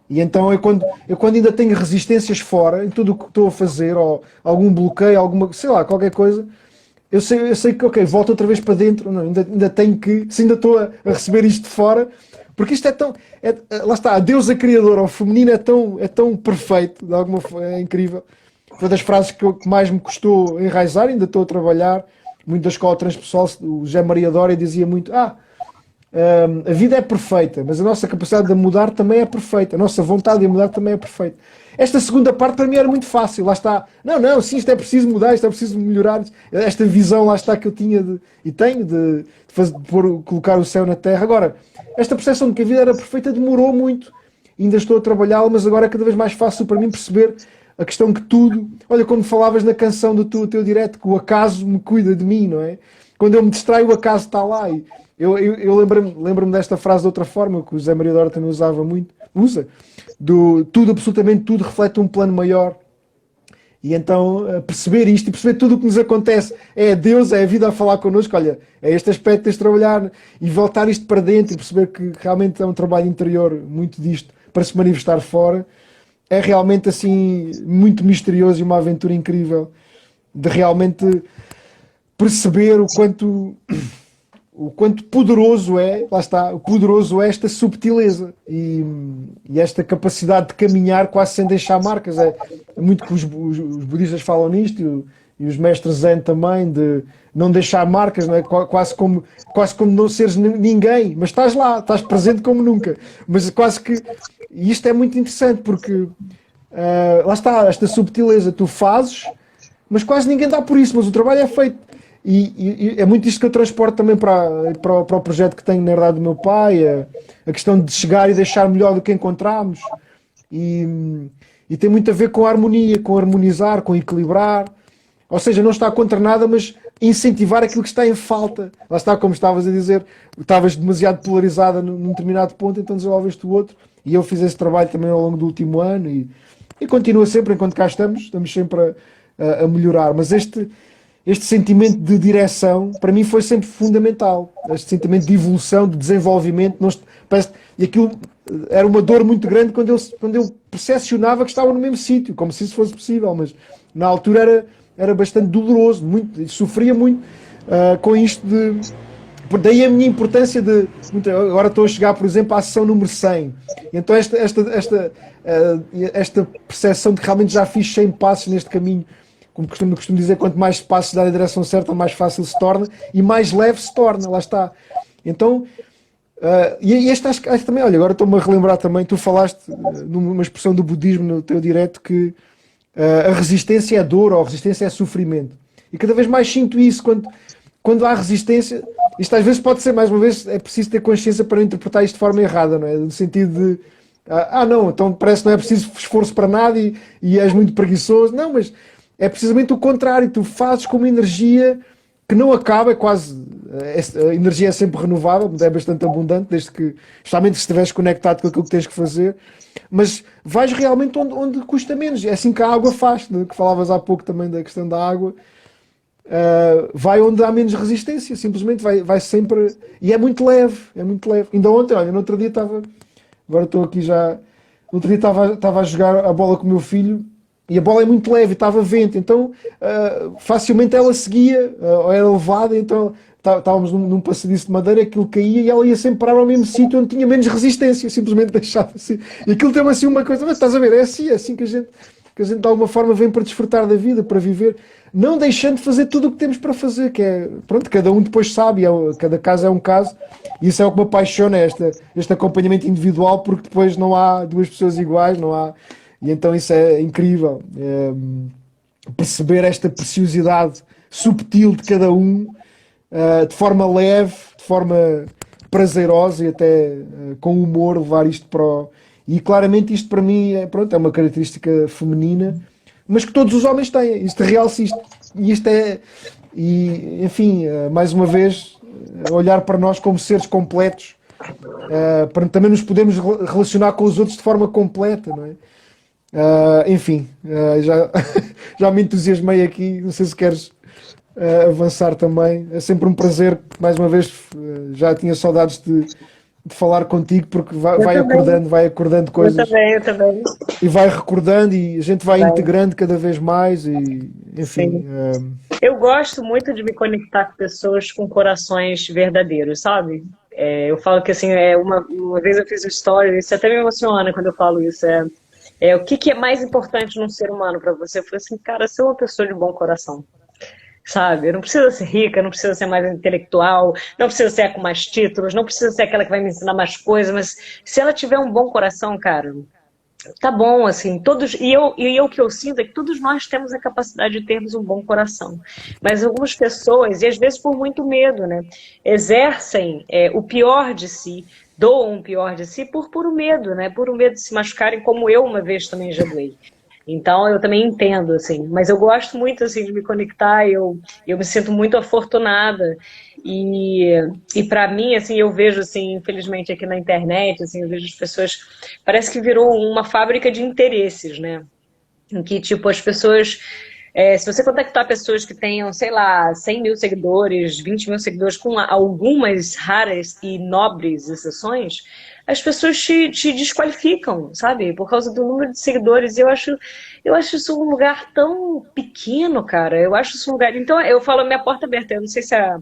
E então eu quando ainda tenho resistências fora em tudo o que estou a fazer, ou algum bloqueio, sei lá, qualquer coisa, eu sei que, ok, volto outra vez para dentro, não, ainda tenho que, se ainda estou a receber isto de fora, porque isto lá está, a deusa criadora, o feminino é tão perfeito, de alguma forma, é incrível. Foi das frases que mais me custou enraizar, ainda estou a trabalhar, muito da escola transpessoal, o José Maria Dória dizia muito, a vida é perfeita, mas a nossa capacidade de mudar também é perfeita. A nossa vontade de mudar também é perfeita. Esta segunda parte para mim era muito fácil. Lá está. Não, sim, isto é preciso mudar, isto é preciso melhorar. Esta visão, lá está, que eu tinha e tenho de colocar o céu na terra. Agora, esta percepção de que a vida era perfeita demorou muito. Ainda estou a trabalhá-la, mas agora é cada vez mais fácil para mim perceber a questão que tudo... Olha, como falavas na canção do teu direto, que o acaso me cuida de mim, não é? Quando eu me distraio, o acaso está lá. Eu lembro-me desta frase de outra forma, que o José Maria da Horta também usava muito, usa, do tudo, absolutamente tudo, reflete um plano maior. E então perceber isto e perceber tudo o que nos acontece é Deus, é a vida a falar connosco, olha, é este aspecto que tens de trabalhar e voltar isto para dentro e perceber que realmente é um trabalho interior muito disto para se manifestar fora, é realmente assim muito misterioso e uma aventura incrível de realmente perceber o quanto poderoso é, lá está, o poderoso é esta subtileza e esta capacidade de caminhar quase sem deixar marcas. É muito que os budistas falam nisto e os mestres Zen também, de não deixar marcas, não é? Quase como não seres ninguém, mas estás lá, estás presente como nunca. Mas quase que. E isto é muito interessante porque lá está, esta subtileza, tu fazes, mas quase ninguém dá por isso, mas o trabalho é feito. E é muito isto que eu transporto também para o projeto que tenho na herdade do meu pai, a questão de chegar e deixar melhor do que encontramos. E tem muito a ver com a harmonia, com harmonizar, com equilibrar. Ou seja, não está contra nada, mas incentivar aquilo que está em falta. Lá está, como estavas a dizer, estavas demasiado polarizada num determinado ponto, então desenvolveste o outro. E eu fiz esse trabalho também ao longo do último ano e continua sempre, enquanto cá estamos sempre a melhorar. Mas este sentimento de direção, para mim, foi sempre fundamental. Este sentimento de evolução, de desenvolvimento. E aquilo era uma dor muito grande quando eu percepcionava que estava no mesmo sítio, como se isso fosse possível. Mas na altura era bastante doloroso, sofria muito com isto de. Daí a minha importância de. Agora estou a chegar, por exemplo, à sessão número 100. Então esta percepção de que realmente já fiz 100 passos neste caminho. Como costumo dizer, quanto mais passos dá na direção certa, mais fácil se torna e mais leve se torna, lá está. Então, e este acho que também, olha, agora estou-me a relembrar também, tu falaste numa expressão do budismo no teu direto que a resistência é dor ou a resistência é sofrimento. E cada vez mais sinto isso quando há resistência. Isto às vezes pode ser, mais uma vez, é preciso ter consciência para não interpretar isto de forma errada, não é? No sentido de, não, então parece que não é preciso esforço para nada e és muito preguiçoso. Não, mas é precisamente o contrário, tu fazes com uma energia que não acaba, é quase. A energia é sempre renovável, é bastante abundante, desde que, justamente se estiveres conectado com aquilo que tens que fazer, mas vais realmente onde custa menos. É assim que a água faz, né? Que falavas há pouco também da questão da água. Vai onde há menos resistência, simplesmente vai sempre. E é muito leve, é muito leve. Ainda ontem, olha, no outro dia estava. Agora estou aqui já. No outro dia estava a jogar a bola com o meu filho. E a bola é muito leve, estava vento, então facilmente ela seguia, ou era levada, então estávamos num passadiço de madeira, aquilo caía e ela ia sempre parar ao mesmo sítio onde tinha menos resistência, simplesmente deixava assim. E aquilo tem assim uma coisa, mas estás a ver, é assim que a gente de alguma forma vem para desfrutar da vida, para viver, não deixando de fazer tudo o que temos para fazer, que é, pronto, cada um depois sabe, cada caso é um caso, e isso é o que me apaixona, este acompanhamento individual, porque depois não há duas pessoas iguais, não há. E então isso é incrível, perceber esta preciosidade subtil de cada um, de forma leve, de forma prazerosa e até com humor levar isto para o... E claramente isto para mim é uma característica feminina, mas que todos os homens têm, isto realça isto. E isto é, e, enfim, mais uma vez, olhar para nós como seres completos, para também nos podermos relacionar com os outros de forma completa, não é? Enfim, já me entusiasmei aqui. Não sei se queres avançar também. É sempre um prazer, mais uma vez, já tinha saudades de falar contigo, porque vai acordando coisas. Eu também. E vai recordando e a gente vai integrando cada vez mais e, enfim. Eu gosto muito de me conectar com pessoas com corações verdadeiros, sabe? Eu falo que assim, uma vez eu fiz um story, isso até me emociona quando eu falo isso, o que é mais importante num ser humano para você? Eu falei assim, cara, ser uma pessoa de bom coração, sabe? Não precisa ser rica, não precisa ser mais intelectual, não precisa ser com mais títulos, não precisa ser aquela que vai me ensinar mais coisas, mas se ela tiver um bom coração, cara, tá bom, assim, todos, e eu que eu sinto é que todos nós temos a capacidade de termos um bom coração, mas algumas pessoas, e às vezes por muito medo, né, exercem o pior de si, doam o pior de si por puro medo, né, por medo de se machucarem, como eu uma vez também já doei. Então eu também entendo, assim, mas eu gosto muito assim de me conectar, eu me sinto muito afortunada e, e para mim, assim, eu vejo assim, infelizmente aqui na internet, assim, eu vejo as pessoas, parece que virou uma fábrica de interesses, né? Em que, tipo, as pessoas. Se você contactar pessoas que tenham, sei lá, 100 mil seguidores, 20 mil seguidores, com algumas raras e nobres exceções, as pessoas te desqualificam, sabe? Por causa do número de seguidores. E eu acho isso um lugar tão pequeno, cara. Eu acho isso um lugar. Então, eu falo minha porta aberta. Eu não sei se a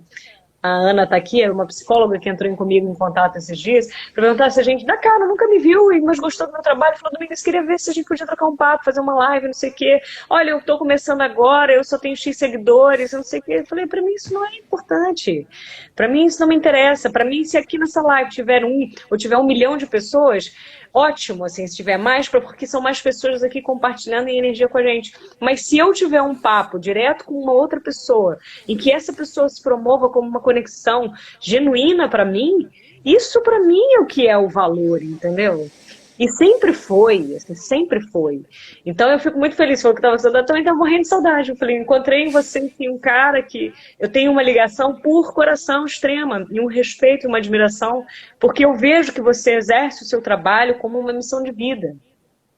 Ana está aqui, é uma psicóloga que entrou comigo em contato esses dias, para perguntar se a gente, da cara, nunca me viu, mas gostou do meu trabalho, falou, Domingos, queria ver se a gente podia trocar um papo, fazer uma live, não sei o quê. Olha, eu estou começando agora, eu só tenho X seguidores, eu não sei o quê. Eu falei, para mim isso não é importante. Para mim isso não me interessa. Para mim, se aqui nessa live tiver ou tiver 1 milhão de pessoas, ótimo, assim, se tiver mais, porque são mais pessoas aqui compartilhando em energia com a gente. Mas se eu tiver um papo direto com uma outra pessoa, em que essa pessoa se promova como uma conexão genuína para mim, isso para mim é o que é o valor, entendeu? E sempre foi, assim, sempre foi. Então eu fico muito feliz, falou que estava saudade, também estava morrendo de saudade. Eu falei, encontrei em você assim, um cara que eu tenho uma ligação por coração extrema, e um respeito e uma admiração, porque eu vejo que você exerce o seu trabalho como uma missão de vida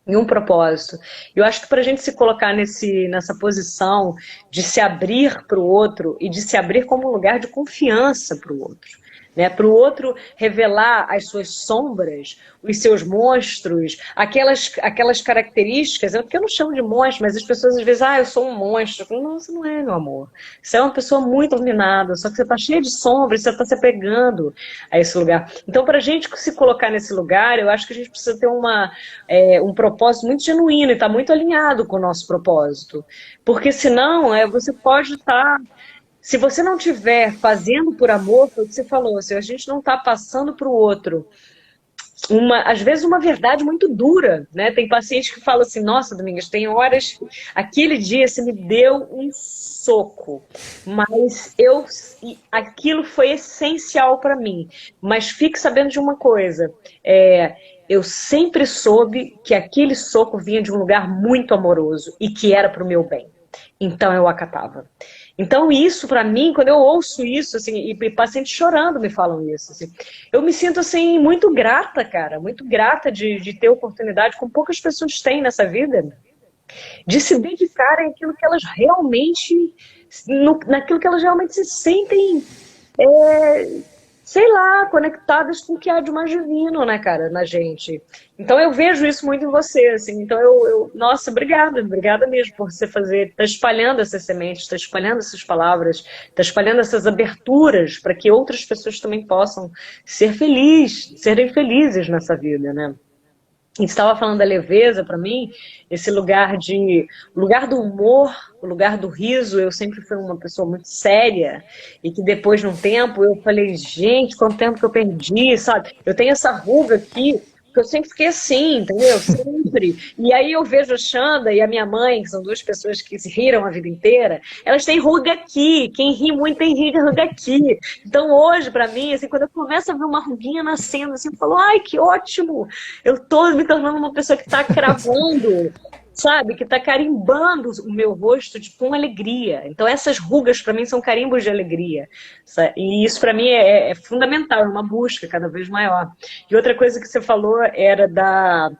e um propósito. Eu acho que para a gente se colocar nessa posição de se abrir para o outro e de se abrir como um lugar de confiança para o outro, né? Para o outro revelar as suas sombras, os seus monstros, aquelas características, porque eu não chamo de monstro, mas as pessoas às vezes, eu sou um monstro. Eu falo, não, você não é, meu amor. Você é uma pessoa muito iluminada, só que você está cheia de sombras, você está se apegando a esse lugar. Então, para a gente se colocar nesse lugar, eu acho que a gente precisa ter um propósito muito genuíno e estar muito alinhado com o nosso propósito. Porque senão, você pode estar. Se você não estiver fazendo por amor, foi o que você falou, se a gente não está passando para o outro, às vezes uma verdade muito dura, né? Tem pacientes que falam assim, nossa, Domingos, tem horas, aquele dia você me deu um soco, mas aquilo foi essencial para mim. Mas fique sabendo de uma coisa, eu sempre soube que aquele soco vinha de um lugar muito amoroso e que era para o meu bem. Então eu acatava. Então isso para mim, quando eu ouço isso, assim, e pacientes chorando me falam isso, assim, eu me sinto assim muito grata, cara, muito grata de ter oportunidade, como poucas pessoas têm nessa vida, de se dedicarem àquilo que elas realmente, naquilo que elas realmente se sentem, sei lá, conectadas com o que há de mais divino, né, cara, na gente. Então eu vejo isso muito em você, assim, então nossa, obrigada mesmo por você tá espalhando essas sementes, tá espalhando essas palavras, tá espalhando essas aberturas para que outras pessoas também possam serem felizes nessa vida, né? E estava falando da leveza, para mim, esse lugar do humor, o lugar do riso. Eu sempre fui uma pessoa muito séria e que depois de um tempo eu falei, gente, quanto tempo que eu perdi, sabe? Eu tenho essa ruga aqui, porque eu sempre fiquei assim, entendeu? Sempre. E aí eu vejo a Xanda e a minha mãe, que são duas pessoas que se riram a vida inteira, elas têm ruga aqui. Quem ri muito tem ruga aqui. Então hoje, para mim, assim, quando eu começo a ver uma ruguinha nascendo, assim, eu falo, ai, que ótimo! Eu tô me tornando uma pessoa que está cravando, sabe? Que está carimbando o meu rosto com alegria. Então essas rugas, para mim, são carimbos de alegria. E isso, para mim, é fundamental, é uma busca cada vez maior. E outra coisa que você falou era da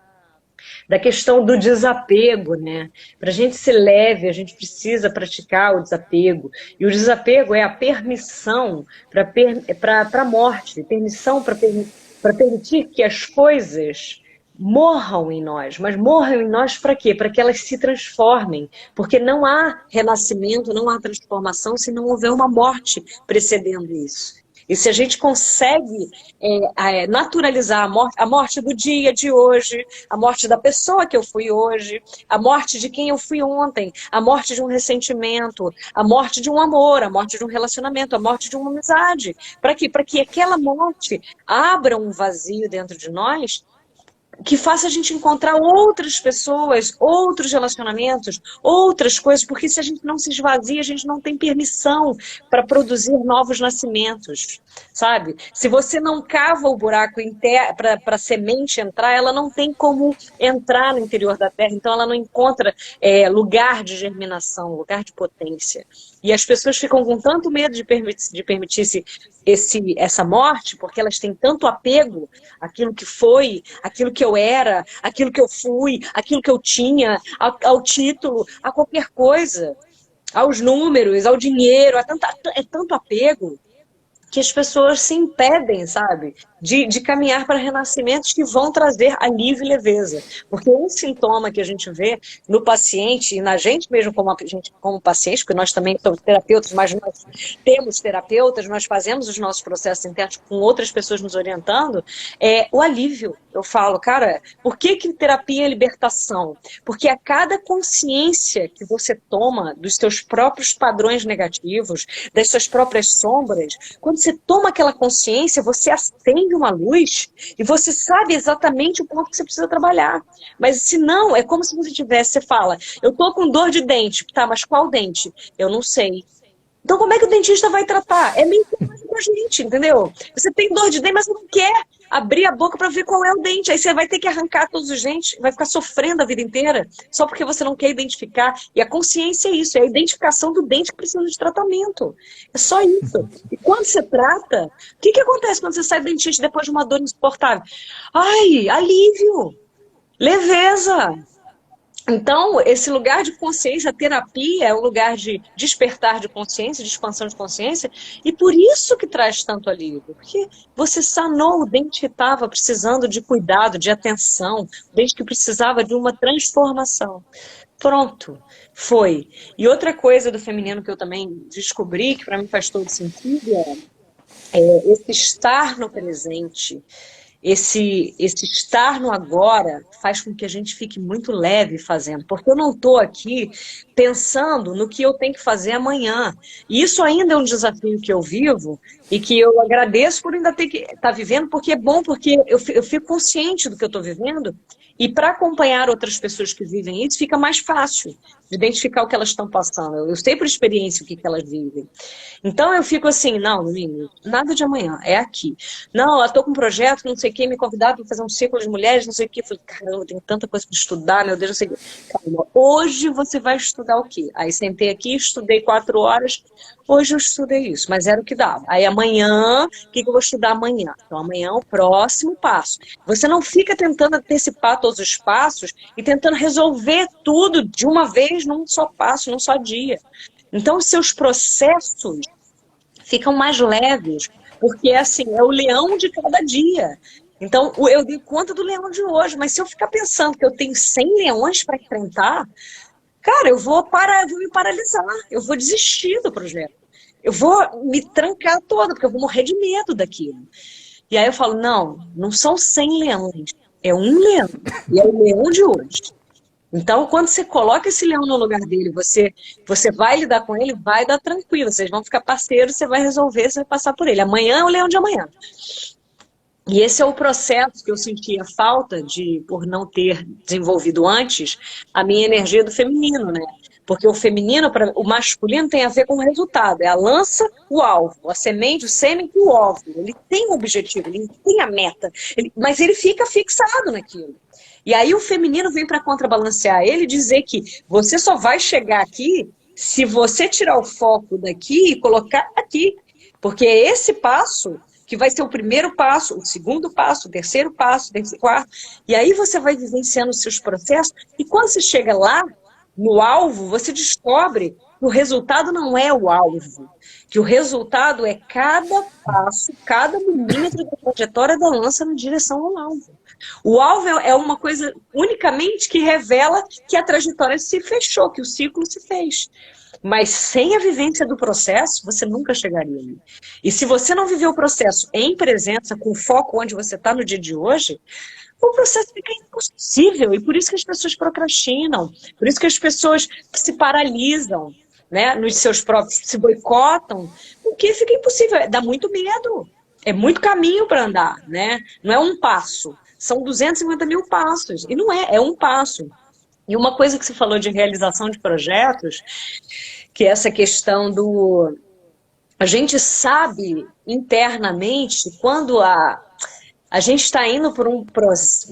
questão do desapego, né? Para a gente ser leve, a gente precisa praticar o desapego. E o desapego é a permissão para a morte, permissão para permitir que as coisas morram em nós. Mas morram em nós para quê? Para que elas se transformem. Porque não há renascimento, não há transformação se não houver uma morte precedendo isso. E se a gente consegue naturalizar a morte do dia de hoje, a morte da pessoa que eu fui hoje, a morte de quem eu fui ontem, a morte de um ressentimento, a morte de um amor, a morte de um relacionamento, a morte de uma amizade. Para quê? Para que aquela morte abra um vazio dentro de nós, que faça a gente encontrar outras pessoas, outros relacionamentos, outras coisas, porque se a gente não se esvazia, a gente não tem permissão para produzir novos nascimentos, sabe? Se você não cava o buraco para a semente entrar, ela não tem como entrar no interior da terra, então ela não encontra lugar de germinação, lugar de potência. E as pessoas ficam com tanto medo de permitir essa morte, porque elas têm tanto apego àquilo que foi, àquilo que eu era, àquilo que eu fui, àquilo que eu tinha, ao título, a qualquer coisa, aos números, ao dinheiro, é tanto apego que as pessoas se impedem, sabe, de caminhar para renascimentos que vão trazer alívio e leveza. Porque um sintoma que a gente vê no paciente e na gente mesmo como paciente, porque nós também somos terapeutas, mas nós temos terapeutas, nós fazemos os nossos processos internos com outras pessoas nos orientando, é o alívio. Eu falo, cara, por que terapia é libertação? Porque a cada consciência que você toma dos seus próprios padrões negativos, das suas próprias sombras, quando você toma aquela consciência, você acende uma luz e você sabe exatamente o ponto que você precisa trabalhar. Mas se não, é como se você fala, eu tô com dor de dente, tá, mas qual dente? Eu não sei. Então como é que o dentista vai tratar? É meio que com a gente, entendeu? Você tem dor de dente, mas não quer abrir a boca para ver qual é o dente. Aí você vai ter que arrancar todos os dentes, vai ficar sofrendo a vida inteira, só porque você não quer identificar. E a consciência é isso, é a identificação do dente que precisa de tratamento. É só isso. E quando você trata, o que acontece quando você sai do dentista depois de uma dor insuportável? Ai, alívio, leveza. Então, esse lugar de consciência, a terapia é um lugar de despertar de consciência, de expansão de consciência, e por isso que traz tanto alívio, porque você sanou o dente que estava precisando de cuidado, de atenção, o dente que precisava de uma transformação. Pronto, foi. E outra coisa do feminino que eu também descobri, que para mim faz todo sentido, é esse estar no presente. Esse estar no agora faz com que a gente fique muito leve fazendo, porque eu não estou aqui pensando no que eu tenho que fazer amanhã. E isso ainda é um desafio que eu vivo e que eu agradeço por ainda ter que estar vivendo, porque é bom, porque eu fico consciente do que eu estou vivendo e para acompanhar outras pessoas que vivem isso fica mais fácil de identificar o que elas estão passando. Eu sei por experiência o que elas vivem. Então eu fico assim, não, menino, nada de amanhã, é aqui. Não, eu estou com um projeto, não sei quem me convidar para fazer um círculo de mulheres, não sei o quê. Eu falei, caramba, tem tanta coisa para estudar, meu Deus, não sei o quê. Calma, hoje você vai estudar o quê? Aí sentei aqui, estudei 4 horas, hoje eu estudei isso, mas era o que dava. Aí amanhã, o que eu vou estudar amanhã? Então amanhã é o próximo passo. Você não fica tentando antecipar todos os passos e tentando resolver tudo de uma vez num só passo, num só dia. Então os seus processos ficam mais leves, porque assim, é o leão de cada dia. Então, eu dei conta do leão de hoje, mas se eu ficar pensando que eu tenho 100 leões para enfrentar, cara, eu vou me paralisar, eu vou desistir do projeto. Eu vou me trancar toda, porque eu vou morrer de medo daquilo. E aí eu falo, não são 100 leões, é um leão, e é o leão de hoje. Então, quando você coloca esse leão no lugar dele, você vai lidar com ele, vai dar tranquilo, vocês vão ficar parceiros, você vai resolver, você vai passar por ele. Amanhã é o leão de amanhã. E esse é o processo que eu sentia falta por não ter desenvolvido antes, a minha energia do feminino, né? Porque o feminino, o masculino tem a ver com o resultado. É a lança, o alvo, a semente, o sêmen e o óvulo. Ele tem um objetivo, ele tem a meta, mas ele fica fixado naquilo. E aí o feminino vem para contrabalancear ele e dizer que você só vai chegar aqui se você tirar o foco daqui e colocar aqui. Porque é esse passo que vai ser o primeiro passo, o segundo passo, o terceiro passo, o quarto. E aí você vai vivenciando os seus processos. E quando você chega lá, no alvo, você descobre que o resultado não é o alvo. Que o resultado é cada passo, cada milímetro da trajetória da lança na direção ao alvo. O alvo é uma coisa unicamente que revela que a trajetória se fechou, que o ciclo se fez. Mas sem a vivência do processo, você nunca chegaria ali. E se você não viver o processo em presença, com foco onde você está no dia de hoje, o processo fica impossível. E por isso que as pessoas procrastinam, por isso que as pessoas se paralisam, né, nos seus próprios, se boicotam, porque fica impossível, dá muito medo. É muito caminho para andar, né? Não é um passo. são 250 mil passos. E não é um passo. E uma coisa que você falou de realização de projetos, que é essa questão do... A gente sabe internamente quando a gente está indo por um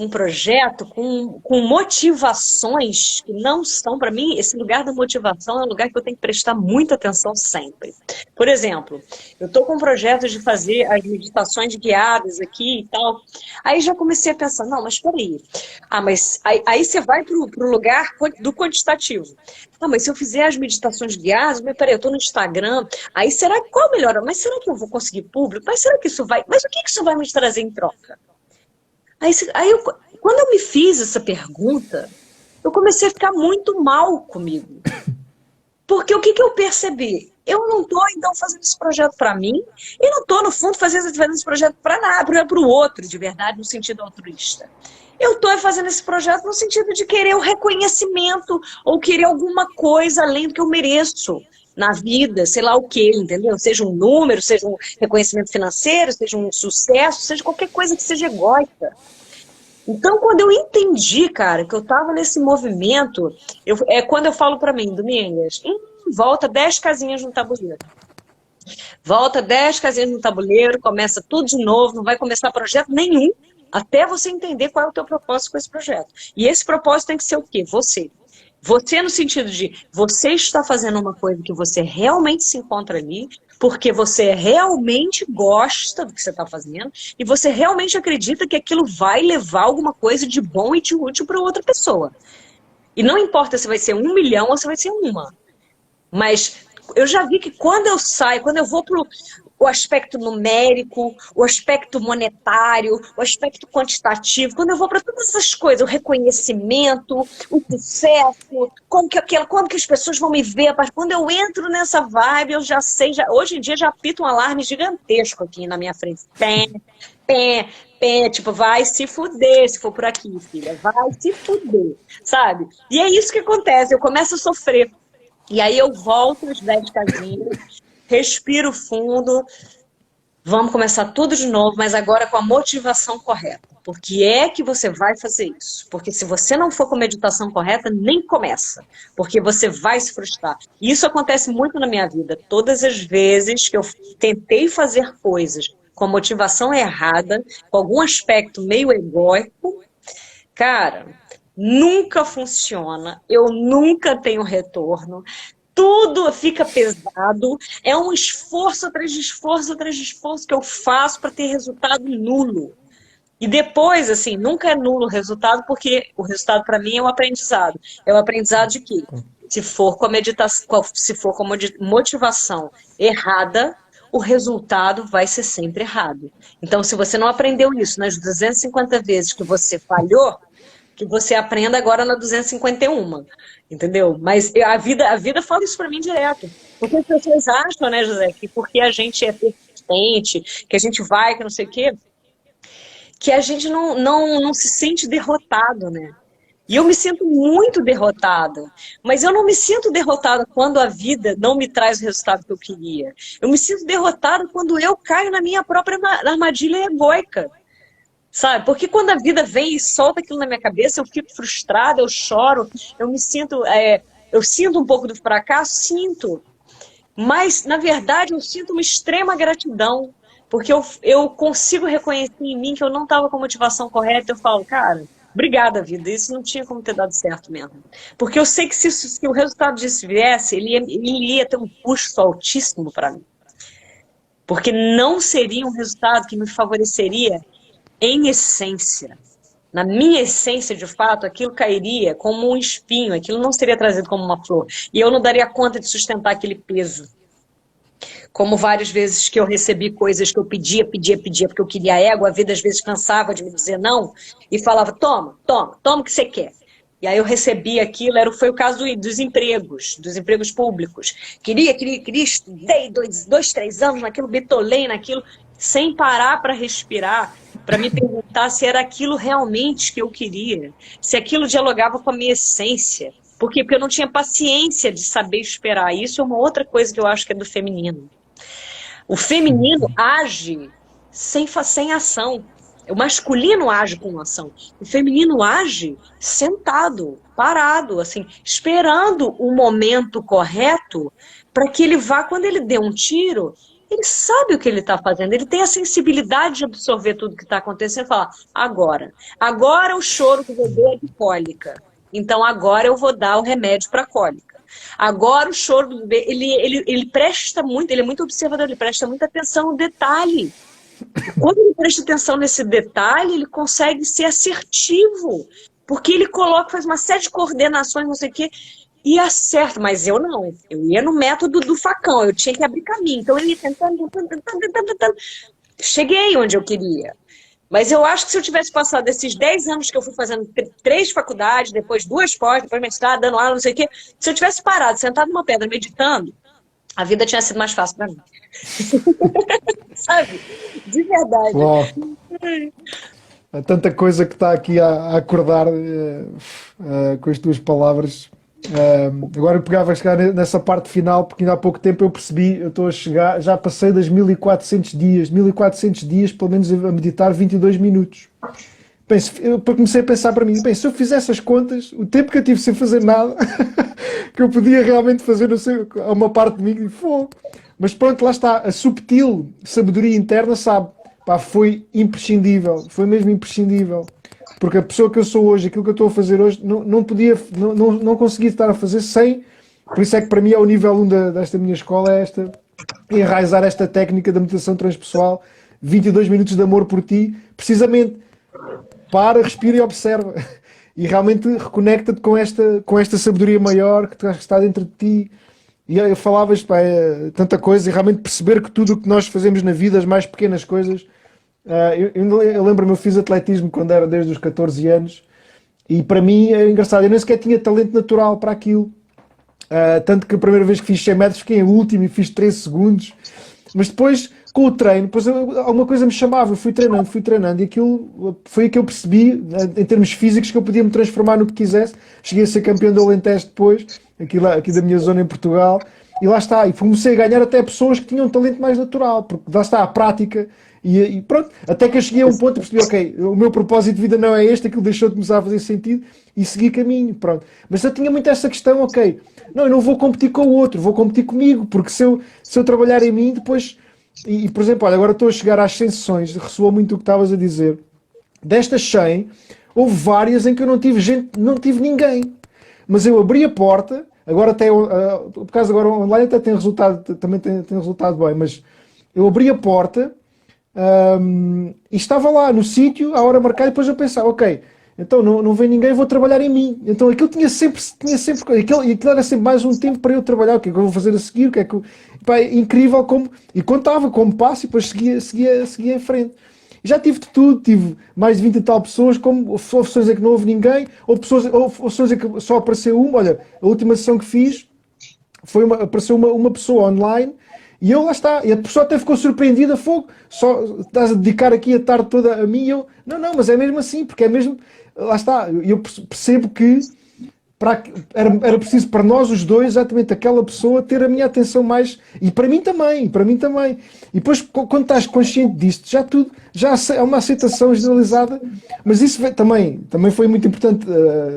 projeto com motivações que não são, para mim, esse lugar da motivação é um lugar que eu tenho que prestar muita atenção sempre. Por exemplo, eu estou com um projeto de fazer as meditações guiadas aqui e tal, aí já comecei a pensar, não, mas peraí, mas aí você vai para o lugar do quantitativo. Ah, mas se eu fizer as meditações guiadas, mas peraí, eu estou no Instagram, aí será que qual melhor? Mas será que eu vou conseguir público? Mas será que isso vai... Mas o que isso vai me trazer em troca? Quando eu me fiz essa pergunta, eu comecei a ficar muito mal comigo. Porque o que eu percebi? Eu não estou, então, fazendo esse projeto para mim, e não estou, no fundo, fazendo esse projeto para nada, para o outro, de verdade, no sentido altruísta. Eu estou fazendo esse projeto no sentido de querer o reconhecimento ou querer alguma coisa além do que eu mereço na vida, sei lá o que, entendeu? Seja um número, seja um reconhecimento financeiro, seja um sucesso, seja qualquer coisa que seja egóica. Então, quando eu entendi, cara, que eu estava nesse movimento, quando eu falo para mim, Domingas, volta 10 casinhas no tabuleiro. Volta 10 casinhas no tabuleiro, começa tudo de novo, não vai começar projeto nenhum, até você entender qual é o teu propósito com esse projeto. E esse propósito tem que ser o quê? Você. Você no sentido de você está fazendo uma coisa que você realmente se encontra ali, porque você realmente gosta do que você está fazendo e você realmente acredita que aquilo vai levar alguma coisa de bom e de útil para outra pessoa. E não importa se vai ser 1 milhão ou se vai ser uma. Mas eu já vi que quando eu saio, quando eu vou para o aspecto numérico, o aspecto monetário, o aspecto quantitativo, quando eu vou para todas essas coisas, o reconhecimento, o sucesso, como que as pessoas vão me ver, quando eu entro nessa vibe, eu já sei, hoje em dia já apita um alarme gigantesco aqui na minha frente. Pé, tipo, vai se fuder se for por aqui, filha, vai se fuder, sabe? E é isso que acontece, eu começo a sofrer. E aí eu volto às 10 casinhas, respiro fundo, vamos começar tudo de novo, mas agora com a motivação correta. Por que é que você vai fazer isso? Porque se você não for com a meditação correta, nem começa. Porque você vai se frustrar. E isso acontece muito na minha vida. Todas as vezes que eu tentei fazer coisas com a motivação errada, com algum aspecto meio egóico, cara, nunca funciona, eu nunca tenho retorno, tudo fica pesado, é um esforço atrás de esforço atrás de esforço que eu faço para ter resultado nulo. E depois, assim, nunca é nulo o resultado, porque o resultado para mim é um aprendizado. É um aprendizado de que, se for com a meditação, se for com a motivação errada, o resultado vai ser sempre errado. Então, se você não aprendeu isso nas 250 vezes que você falhou, que você aprenda agora na 251, entendeu? Mas a vida fala isso para mim direto. Porque as pessoas acham, né, José, que porque a gente é persistente, que a gente vai, que não sei o quê, que a gente não se sente derrotado, né? E eu me sinto muito derrotada, mas eu não me sinto derrotada quando a vida não me traz o resultado que eu queria. Eu me sinto derrotada quando eu caio na minha própria armadilha egóica. Sabe? Porque quando a vida vem e solta aquilo na minha cabeça, eu fico frustrada, eu choro, eu me sinto, eu sinto um pouco do fracasso, sinto. Mas, na verdade, eu sinto uma extrema gratidão, porque eu consigo reconhecer em mim que eu não estava com a motivação correta. Eu falo, cara, obrigada, vida, isso não tinha como ter dado certo mesmo. Porque eu sei que se o resultado disso viesse, ele ia ter um custo altíssimo para mim. Porque não seria um resultado que me favoreceria em essência. Na minha essência, de fato, aquilo cairia como um espinho, aquilo não seria trazido como uma flor. E eu não daria conta de sustentar aquele peso. Como várias vezes que eu recebi coisas que eu pedia, porque eu queria ego, a vida às vezes cansava de me dizer não, e falava, toma o que você quer. E aí eu recebi aquilo, foi o caso dos empregos públicos. Queria, estudei 2, 3 anos naquilo, bitolei naquilo, sem parar para respirar, para me perguntar se era aquilo realmente que eu queria, se aquilo dialogava com a minha essência. Por quê? Porque eu não tinha paciência de saber esperar. Isso é uma outra coisa que eu acho que é do feminino. O feminino age sem ação. O masculino age com ação, o feminino age sentado, parado, assim, esperando o momento correto para que ele vá, quando ele der um tiro, ele sabe o que ele está fazendo, ele tem a sensibilidade de absorver tudo que está acontecendo e falar, agora o choro do bebê é de cólica, então agora eu vou dar o remédio para cólica. Agora o choro do bebê, ele presta muito, ele é muito observador, ele presta muita atenção no detalhe. Quando ele presta atenção nesse detalhe, ele consegue ser assertivo, porque ele faz uma série de coordenações, não sei o quê, e acerta, mas eu não. Eu ia no método do facão, eu tinha que abrir caminho, então eu ia tentando. Cheguei onde eu queria. Mas eu acho que se eu tivesse passado esses 10 anos que eu fui fazendo 3 faculdades, depois 2 pós, depois mestrado, dando aula, não sei o quê, se eu tivesse parado, sentado numa pedra, meditando, a vida tinha sido mais fácil para mim. Sabe? De verdade. Uau. Há tanta coisa que está aqui a acordar com as tuas palavras. Agora eu pegava a chegar nessa parte final, porque ainda há pouco tempo eu percebi, eu estou a chegar, já passei das 1400 dias, pelo menos a meditar 22 minutos. Penso, eu comecei a pensar para mim, bem, se eu fizesse as contas, o tempo que eu tive sem fazer nada, que eu podia realmente fazer, não sei, a uma parte de mim, mas pronto, lá está, a subtil sabedoria interna sabe, pá, foi imprescindível, foi mesmo imprescindível. Porque a pessoa que eu sou hoje, aquilo que eu estou a fazer hoje, não conseguia estar a fazer sem. Por isso é que para mim é o nível 1 desta minha escola, é enraizar esta técnica da meditação transpessoal, 22 minutos de amor por ti, precisamente. Para, respira e observa. E realmente reconecta-te com esta sabedoria maior que está dentro de ti. E eu falavas, pá, tanta coisa, e realmente perceber que tudo o que nós fazemos na vida, as mais pequenas coisas. Eu lembro-me, eu fiz atletismo quando era desde os 14 anos e para mim é engraçado, eu nem sequer tinha talento natural para aquilo, tanto que a primeira vez que fiz 100 metros fiquei em último e fiz 13 segundos, mas depois com o treino, depois alguma coisa me chamava, eu fui treinando e aquilo foi que eu percebi, em termos físicos, que eu podia me transformar no que quisesse. Cheguei a ser campeão do Alentejo depois, aqui da minha zona em Portugal, e lá está, e comecei a ganhar até pessoas que tinham um talento mais natural, porque lá está a prática. E pronto, até que eu cheguei a um ponto e percebi, ok, o meu propósito de vida não é este, aquilo deixou de começar a fazer sentido e segui caminho, pronto. Mas eu tinha muito essa questão, ok, não, eu não vou competir com o outro, vou competir comigo, porque se eu trabalhar em mim, depois, por exemplo, olha, agora estou a chegar às 100 sessões, ressoou muito o que estavas a dizer, destas 100, houve várias em que eu não tive gente, não tive ninguém, mas eu abri a porta, agora até, por causa agora online até tem resultado, também tem resultado bem, mas eu abri a porta, e estava lá no sítio, à hora marcada, e depois eu pensava, ok, então não vem ninguém, vou trabalhar em mim. Então aquilo tinha sempre aquilo era sempre mais um tempo para eu trabalhar, o que é que eu vou fazer a seguir, o que é que pá, é incrível como, e contava como passo e depois seguia em frente. E já tive de tudo, tive mais de 20 e tal pessoas, como sessões em que não houve ninguém, ou sessões em que só apareceu uma. Olha, a última sessão que fiz apareceu uma pessoa online. E eu lá está, e a pessoa até ficou surpreendida, fogo, só estás a dedicar aqui a tarde toda a mim, e eu, não, mas é mesmo assim, porque é mesmo, lá está, eu percebo que era preciso para nós os dois, exatamente aquela pessoa, ter a minha atenção mais, e para mim também, e depois quando estás consciente disto, já é uma aceitação generalizada, mas isso também foi muito importante,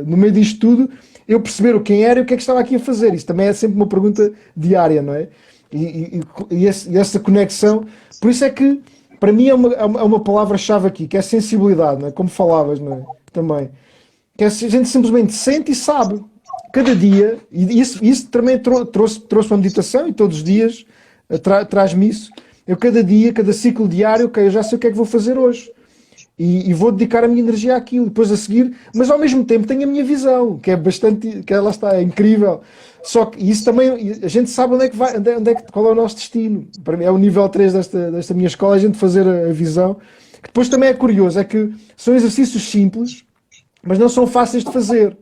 no meio disto tudo, eu perceber quem era e o que é que estava aqui a fazer, isso também é sempre uma pergunta diária, não é? E essa conexão, por isso é que para mim é uma palavra-chave aqui, que é sensibilidade, não é? Como falavas, não é? Também, que a gente simplesmente sente e sabe cada dia, e isso também trouxe para a meditação, e todos os dias traz-me isso. Eu cada dia, cada ciclo diário, ok, eu já sei o que é que vou fazer hoje e vou dedicar a minha energia àquilo, depois a seguir, mas ao mesmo tempo tenho a minha visão, que é bastante, que lá está, é incrível. Só que isso também, a gente sabe onde é que vai, qual é o nosso destino. Para mim é o nível 3 desta minha escola, a gente fazer a visão. Que depois também é curioso, é que são exercícios simples, mas não são fáceis de fazer.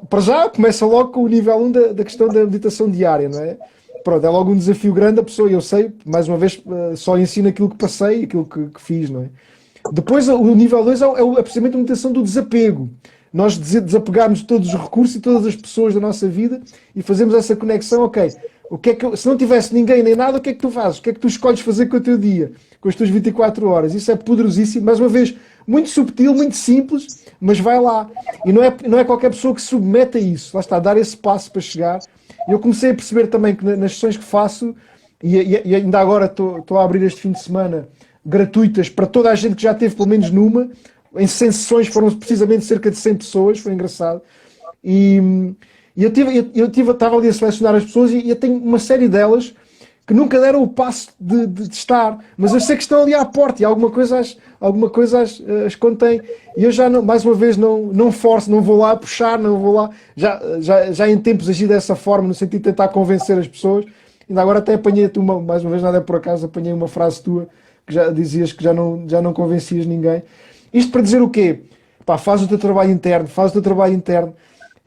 Para já, começa logo com o nível 1 da questão da meditação diária, não é? Pronto, é logo um desafio grande, a pessoa, eu sei, mais uma vez, só ensino aquilo que passei, aquilo que fiz, não é? Depois, o nível 2 é precisamente a meditação do desapego. Nós desapegarmos de todos os recursos e todas as pessoas da nossa vida e fazemos essa conexão, ok, O que é que se não tivesse ninguém nem nada, o que é que tu fazes? O que é que tu escolhes fazer com o teu dia? Com as tuas 24 horas? Isso é poderosíssimo. Mais uma vez, muito subtil, muito simples, mas vai lá. E não é qualquer pessoa que se submete a isso. Lá está, dar esse passo para chegar. E eu comecei a perceber também que nas sessões que faço, e ainda agora estou a abrir este fim de semana, gratuitas para toda a gente que já teve pelo menos numa, em 100 sessões foram precisamente cerca de 100 pessoas, foi engraçado. E estava ali a selecionar as pessoas e eu tenho uma série delas que nunca deram o passo de estar, mas eu sei que estão ali à porta e alguma coisa as contém. E eu já, não, mais uma vez, não forço, não vou lá puxar, não vou lá. Já em tempos agi dessa forma, no sentido de tentar convencer as pessoas. Ainda agora até apanhei-te mais uma vez, nada é por acaso, apanhei uma frase tua que já dizias que já não convencias ninguém. Isto para dizer o quê? Pá, faz o teu trabalho interno,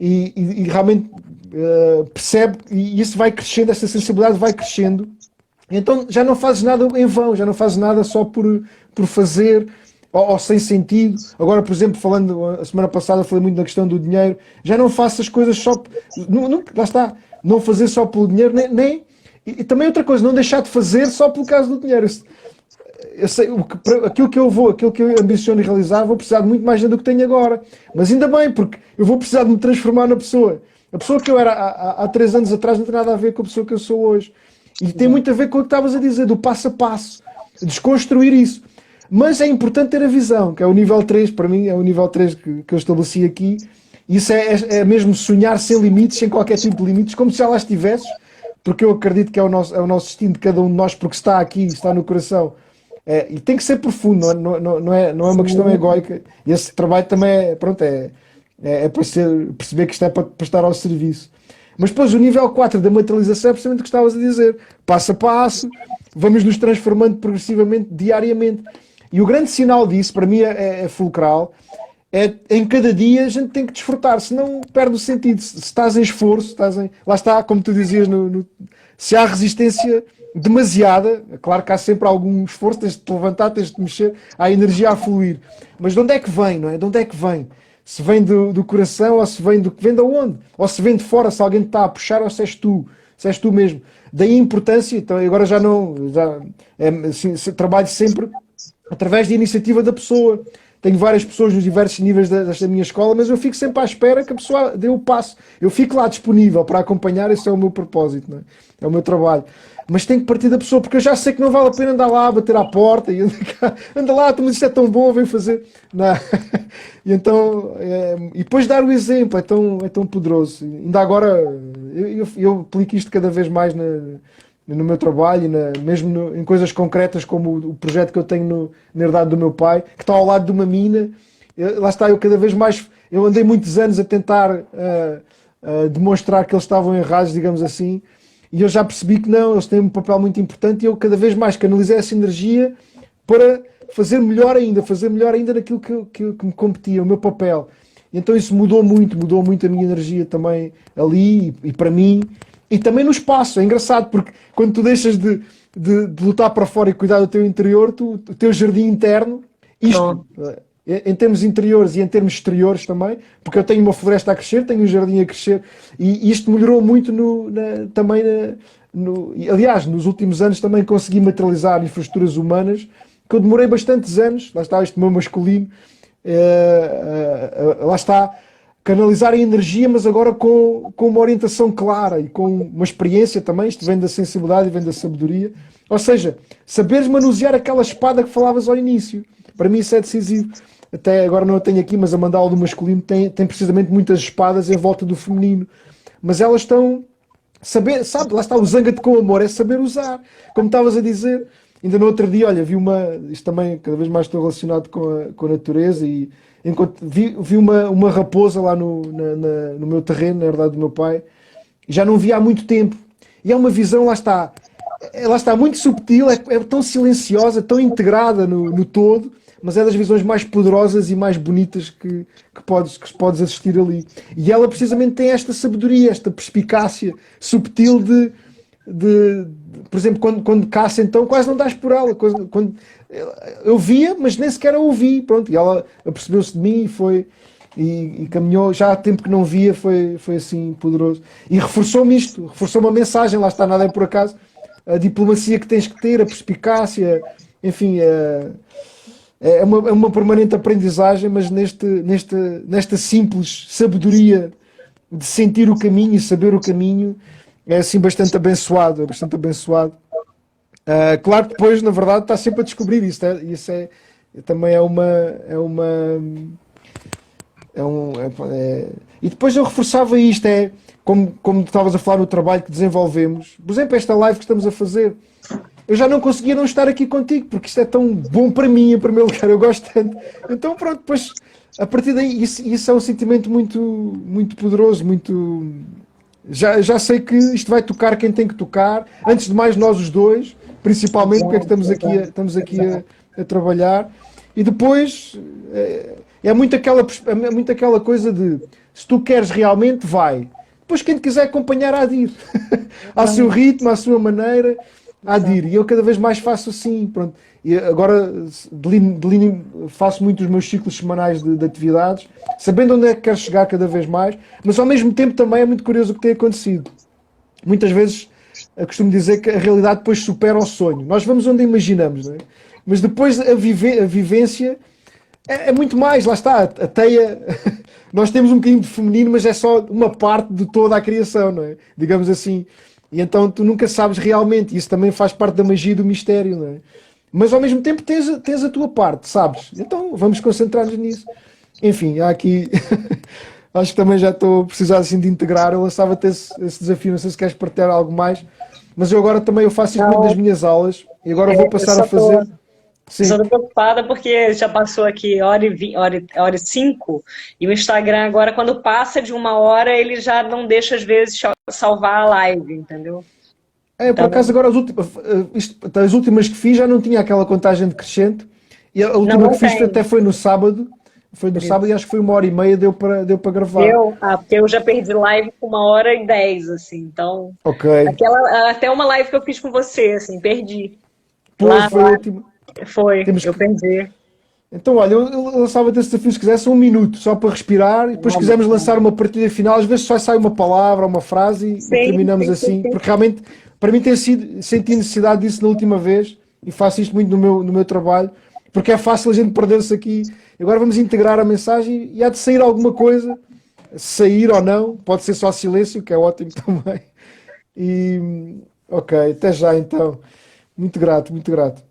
e realmente percebe, e isso vai crescendo, essa sensibilidade vai crescendo. Então já não fazes nada em vão, já não fazes nada só por fazer ou sem sentido. Agora, por exemplo, falando, a semana passada falei muito da questão do dinheiro, já não faço as coisas só, lá está, não fazer só pelo dinheiro, e também outra coisa, não deixar de fazer só pelo caso do dinheiro. Eu sei, aquilo que eu ambiciono realizar, vou precisar de muito mais do que tenho agora. Mas ainda bem, porque eu vou precisar de me transformar na pessoa. A pessoa que eu era há 3 anos atrás não tem nada a ver com a pessoa que eu sou hoje. E tem muito a ver com o que estavas a dizer, do passo a passo. Desconstruir isso. Mas é importante ter a visão, que é o nível 3, para mim, é o nível 3 que eu estabeleci aqui. Isso é mesmo sonhar sem limites, sem qualquer tipo de limites, como se já lá estivesses, porque eu acredito que é o nosso destino de cada um de nós, porque está aqui, está no coração. E tem que ser profundo, não é uma questão egóica. E esse trabalho também é para perceber que isto é para estar ao serviço. Mas depois o nível 4 da materialização é precisamente o que estavas a dizer. Passo a passo, vamos nos transformando progressivamente, diariamente. E o grande sinal disso, para mim é fulcral, em cada dia a gente tem que desfrutar, senão perde o sentido. Se estás em esforço, lá está, como tu dizias, se há resistência demasiada, é claro que há sempre algum esforço, tens de te levantar, tens de te mexer, há energia a fluir. Mas de onde é que vem, não é? De onde é que vem? Se vem do coração, ou se vem vem de onde? Ou se vem de fora, se alguém te está a puxar, ou se és tu mesmo. Daí a importância, então agora trabalho sempre através da iniciativa da pessoa. Tenho várias pessoas nos diversos níveis desta minha escola, mas eu fico sempre à espera que a pessoa dê o passo. Eu fico lá disponível para acompanhar, esse é o meu propósito, não é? É o meu trabalho. Mas tem que partir da pessoa, porque eu já sei que não vale a pena andar lá, bater à porta e anda lá, mas isto é tão bom, vem fazer. Não. E então, e depois dar o exemplo, é tão poderoso. Ainda agora, eu aplico isto cada vez mais no meu trabalho, mesmo em coisas concretas, como o projeto que eu tenho na herdade do meu pai, que está ao lado de uma mina. Lá está, eu cada vez mais, eu andei muitos anos a tentar demonstrar que eles estavam errados, digamos assim, e eu já percebi que não, eles têm um papel muito importante, e eu cada vez mais canalizei essa energia para fazer melhor ainda naquilo que me competia, o meu papel. E então isso mudou muito a minha energia também ali, e para mim, e também no espaço. É engraçado, porque quando tu deixas de lutar para fora e cuidar do teu interior, o teu jardim interno, em termos interiores e em termos exteriores também, porque eu tenho uma floresta a crescer, tenho um jardim a crescer, e isto melhorou muito também. Aliás, nos últimos anos também consegui materializar infraestruturas humanas, que eu demorei bastantes anos, lá está este meu masculino, lá está, canalizar a energia, mas agora com uma orientação clara e com uma experiência também. Isto vem da sensibilidade e vem da sabedoria. Ou seja, saberes manusear aquela espada que falavas ao início. Para mim isso é decisivo. Até agora não a tenho aqui, mas a mandala do masculino tem precisamente muitas espadas em volta do feminino. Mas elas estão... sabe, lá está o zanga-te com amor, é saber usar. Como estavas a dizer, ainda no outro dia, olha, isto também, cada vez mais estou relacionado com a natureza, e vi uma raposa lá no meu terreno, na herdade do meu pai, e já não vi há muito tempo. E é uma visão, lá está muito subtil, é tão silenciosa, tão integrada no todo, mas é das visões mais poderosas e mais bonitas que podes assistir ali. E ela precisamente tem esta sabedoria, esta perspicácia subtil por exemplo, quando caça, então quase não dás por ela. Quando eu via, mas nem sequer a ouvi. Pronto, e ela apercebeu-se de mim e foi. e caminhou, já há tempo que não via, foi assim poderoso. E reforçou-me isto, reforçou-me a mensagem, lá está, nada é por acaso, a diplomacia que tens que ter, a perspicácia, enfim, é uma permanente aprendizagem, mas nesta simples sabedoria de sentir o caminho e saber o caminho, é assim bastante abençoado, é bastante abençoado. Claro que depois, na verdade, está sempre a descobrir isso, também e depois eu reforçava isto, como tu estavas a falar no trabalho que desenvolvemos, por exemplo, esta live que estamos a fazer, eu já não conseguia não estar aqui contigo, porque isto é tão bom para mim, em primeiro lugar, eu gosto tanto. Então, pronto, depois, a partir daí, isso é um sentimento muito, muito poderoso, muito. Já sei que isto vai tocar quem tem que tocar, antes de mais nós os dois, principalmente, porque é que Exato, exato, estamos aqui exato. a trabalhar, e depois é muito aquela coisa de se tu queres realmente, vai. Depois quem te quiser acompanhar há de ir. Ao seu Exato, ritmo, à sua maneira, há de ir. exato. E eu cada vez mais faço assim, pronto. E agora faço muito os meus ciclos semanais de atividades, sabendo onde é que quero chegar cada vez mais, mas ao mesmo tempo também é muito curioso o que tem acontecido. Muitas vezes eu costumo dizer que a realidade depois supera o sonho. Nós vamos onde imaginamos, não é? Mas depois a vivência é muito mais, lá está, a teia. Nós temos um bocadinho de feminino, mas é só uma parte de toda a criação, não é? Digamos assim. E então tu nunca sabes realmente, isso também faz parte da magia e do mistério, não é? Mas ao mesmo tempo tens a tua parte, sabes? Então vamos concentrar-nos nisso. Enfim, há aqui. Acho que também já estou a precisar assim de integrar. Eu lançava-te esse desafio, não sei se queres partilhar algo mais, mas eu agora também eu faço isto muito nas Não, minhas aulas e agora vou eu passar a só tô, fazer. eu só Sim. tô preocupada porque já passou aqui hora e 5, e o Instagram agora, quando passa de 1 hora, ele já não deixa, às vezes, salvar a live, entendeu? Por acaso Então, agora as últimas que fiz já não tinha aquela contagem decrescente e a não, última que não fiz até tem. foi no Por sábado e isso. acho que foi 1 hora e meia, deu para gravar. Deu? Ah, porque eu já perdi live com 1 hora e 10, assim. Então, Ok, até uma live que eu fiz com você, assim, perdi. pois Lá foi a última. foi, Temos eu que. perdi. Então, olha, eu lançava-te esse desafio se quisesse 1 minuto, só para respirar, e depois se Vamos, quisermos lançar vamos. uma partida final, às vezes só sai uma palavra, uma frase e Sim, terminamos sim, sim, assim, sim. porque realmente para mim tem sido, senti necessidade disso na última vez e faço isto muito no meu trabalho, porque é fácil a gente perder-se aqui. Agora vamos integrar a mensagem e há de sair alguma coisa, sair ou não, pode ser só silêncio, que é ótimo também. E ok, até já então. Muito grato, muito grato.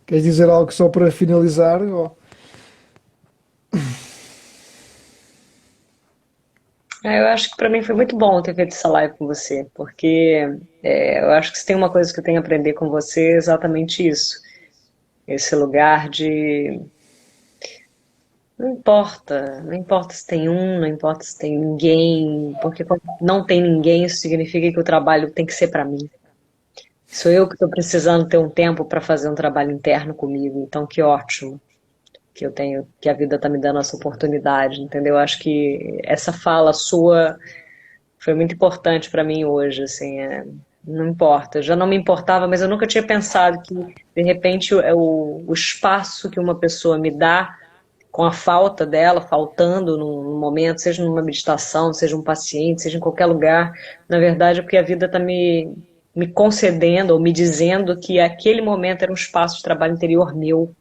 Queres dizer algo só para finalizar? Eu acho que para mim foi muito bom ter feito essa live com você, porque eu acho que se tem uma coisa que eu tenho a aprender com você é exatamente isso. Esse lugar de não importa se tem um, não importa se tem ninguém, porque quando não tem ninguém, isso significa que o trabalho tem que ser para mim. Sou eu que estou precisando ter um tempo para fazer um trabalho interno comigo, então que ótimo que eu tenho, que a vida está me dando essa oportunidade, entendeu? Acho que essa fala sua foi muito importante para mim hoje, assim, não importa, já não me importava, mas eu nunca tinha pensado que, de repente, o espaço que uma pessoa me dá com a falta dela, faltando num momento, seja numa meditação, seja um paciente, seja em qualquer lugar, na verdade é porque a vida está me concedendo ou me dizendo que aquele momento era um espaço de trabalho interior meu.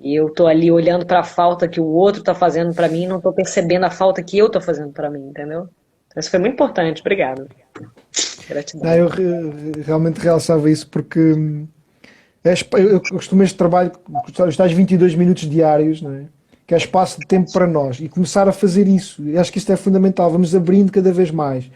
E eu tô ali olhando para a falta que o outro está fazendo para mim e não estou percebendo a falta que eu estou fazendo para mim, entendeu? Então, isso foi muito importante. Obrigada. Não, Gratidão. eu realmente realçava isso porque eu costumo este trabalho, os tais 22 minutos diários, não é? Que é espaço de tempo para nós e começar a fazer isso. E acho que isto é fundamental. Vamos abrindo cada vez mais.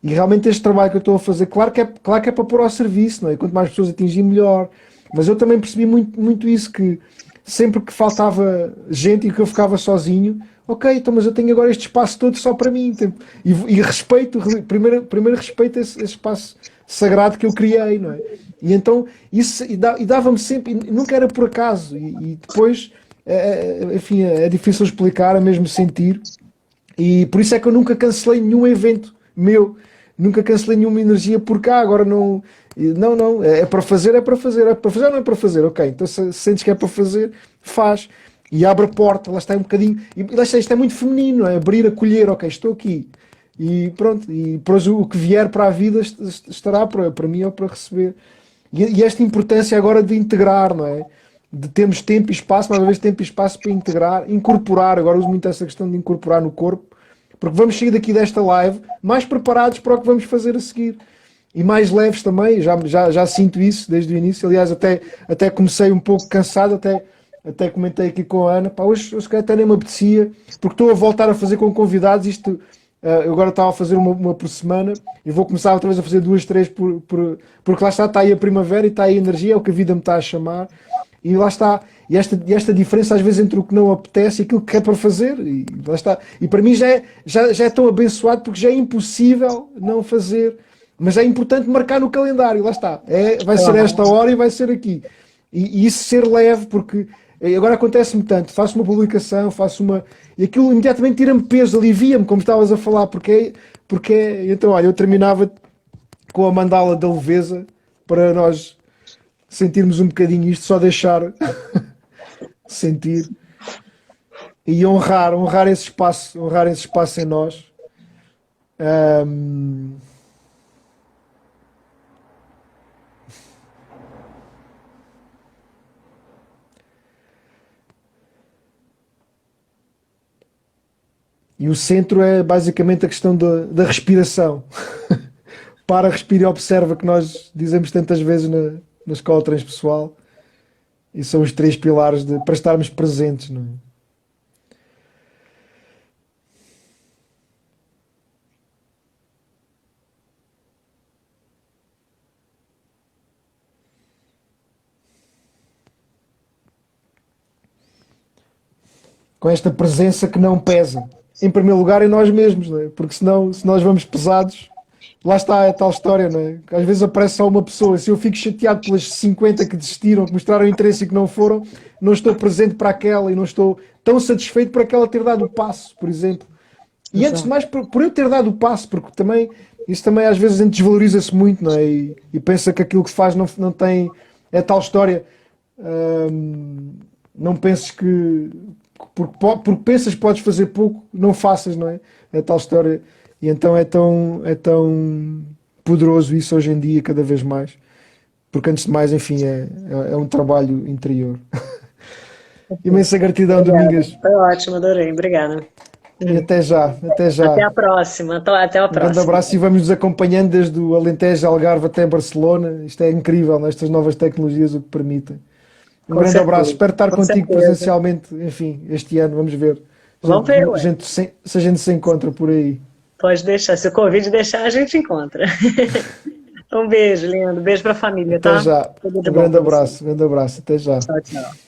E realmente este trabalho que eu estou a fazer, claro que é para pôr ao serviço, não é? Quanto mais pessoas atingir, melhor. Mas eu também percebi muito isso, que sempre que faltava gente e que eu ficava sozinho, ok, então, mas eu tenho agora este espaço todo só para mim. E respeito, primeiro respeito esse espaço sagrado que eu criei, não é? E então, isso, e dava-me sempre, e nunca era por acaso. E depois, enfim, é difícil explicar, é mesmo sentir. E por isso é que eu nunca cancelei nenhum evento meu, nunca cancelei nenhuma energia por cá, agora não. Não, é para fazer, é para fazer, é para fazer ou não é para fazer, ok. Então se sentes que é para fazer, faz. E abre a porta, lá está um bocadinho. E lá está, isto é muito feminino, é abrir, acolher, ok, estou aqui. E pronto, e depois o que vier para a vida estará para mim ou para receber. E esta importância agora de integrar, não é? De termos tempo e espaço, mais uma vez tempo e espaço para integrar, incorporar, agora uso muito essa questão de incorporar no corpo, porque vamos sair daqui desta live mais preparados para o que vamos fazer a seguir. E mais leves também, já sinto isso desde o início. Aliás, até comecei um pouco cansado, até comentei aqui com a Ana, pá, hoje se calhar até nem me apetecia, porque estou a voltar a fazer com convidados, isto, eu agora estava a fazer uma por semana, e vou começar outra vez a fazer duas, três, porque lá está aí a primavera e está aí a energia, é o que a vida me está a chamar, e lá está, e esta diferença às vezes entre o que não apetece e aquilo que é para fazer, e lá está. E para mim já é tão abençoado porque já é impossível não fazer, mas é importante marcar no calendário, lá está. Vai ser esta Claro. hora e vai ser aqui. E isso ser leve, porque agora acontece-me tanto, faço uma publicação, e aquilo imediatamente tira-me peso, alivia-me, como estavas a falar, então olha, eu terminava com a mandala da leveza para nós sentirmos um bocadinho isto, só deixar sentir e honrar esse espaço em nós. Ahm, e o centro é basicamente a questão da respiração. Para, respira e observa, que nós dizemos tantas vezes na escola transpessoal, e são os três pilares para estarmos presentes, não é? Com esta presença que não pesa. Em primeiro lugar, em nós mesmos, não é? Porque senão, se nós vamos pesados, lá está a tal história, não é? Que às vezes aparece só uma pessoa. Se eu fico chateado pelas 50 que desistiram, que mostraram interesse e que não foram, não estou presente para aquela e não estou tão satisfeito por aquela ter dado o passo, por exemplo. E antes de Exato. mais, por eu ter dado o passo, porque também, isso também às vezes a gente desvaloriza-se muito, não é? E pensa que aquilo que se faz não tem. É tal história. hum, não penses que. Porque pensas que podes fazer pouco, não faças, não é? É tal história. E então é tão poderoso isso hoje em dia, cada vez mais. Porque antes de mais, enfim, é um trabalho interior. Imensa gratidão, Obrigada. Domingas. Foi ótimo, adorei. Obrigada. E até já, até Até já. a próxima. Até a Um grande próxima. abraço e vamos nos acompanhando desde o Alentejo, Algarve até Barcelona. Isto é incrível, nestas novas tecnologias o que permitem. Um Com grande abraço. certeza, Espero estar com contigo certeza. presencialmente, enfim, este ano. Vamos ver. Vamos ver, ué. Se a gente se encontra por aí. Pode deixar. Se o Covid deixar, a gente encontra. Um beijo, lindo. Beijo pra família, Até tá? já. Tudo de Um bom grande pra você. abraço. Um grande abraço. Até já. Tchau, tchau.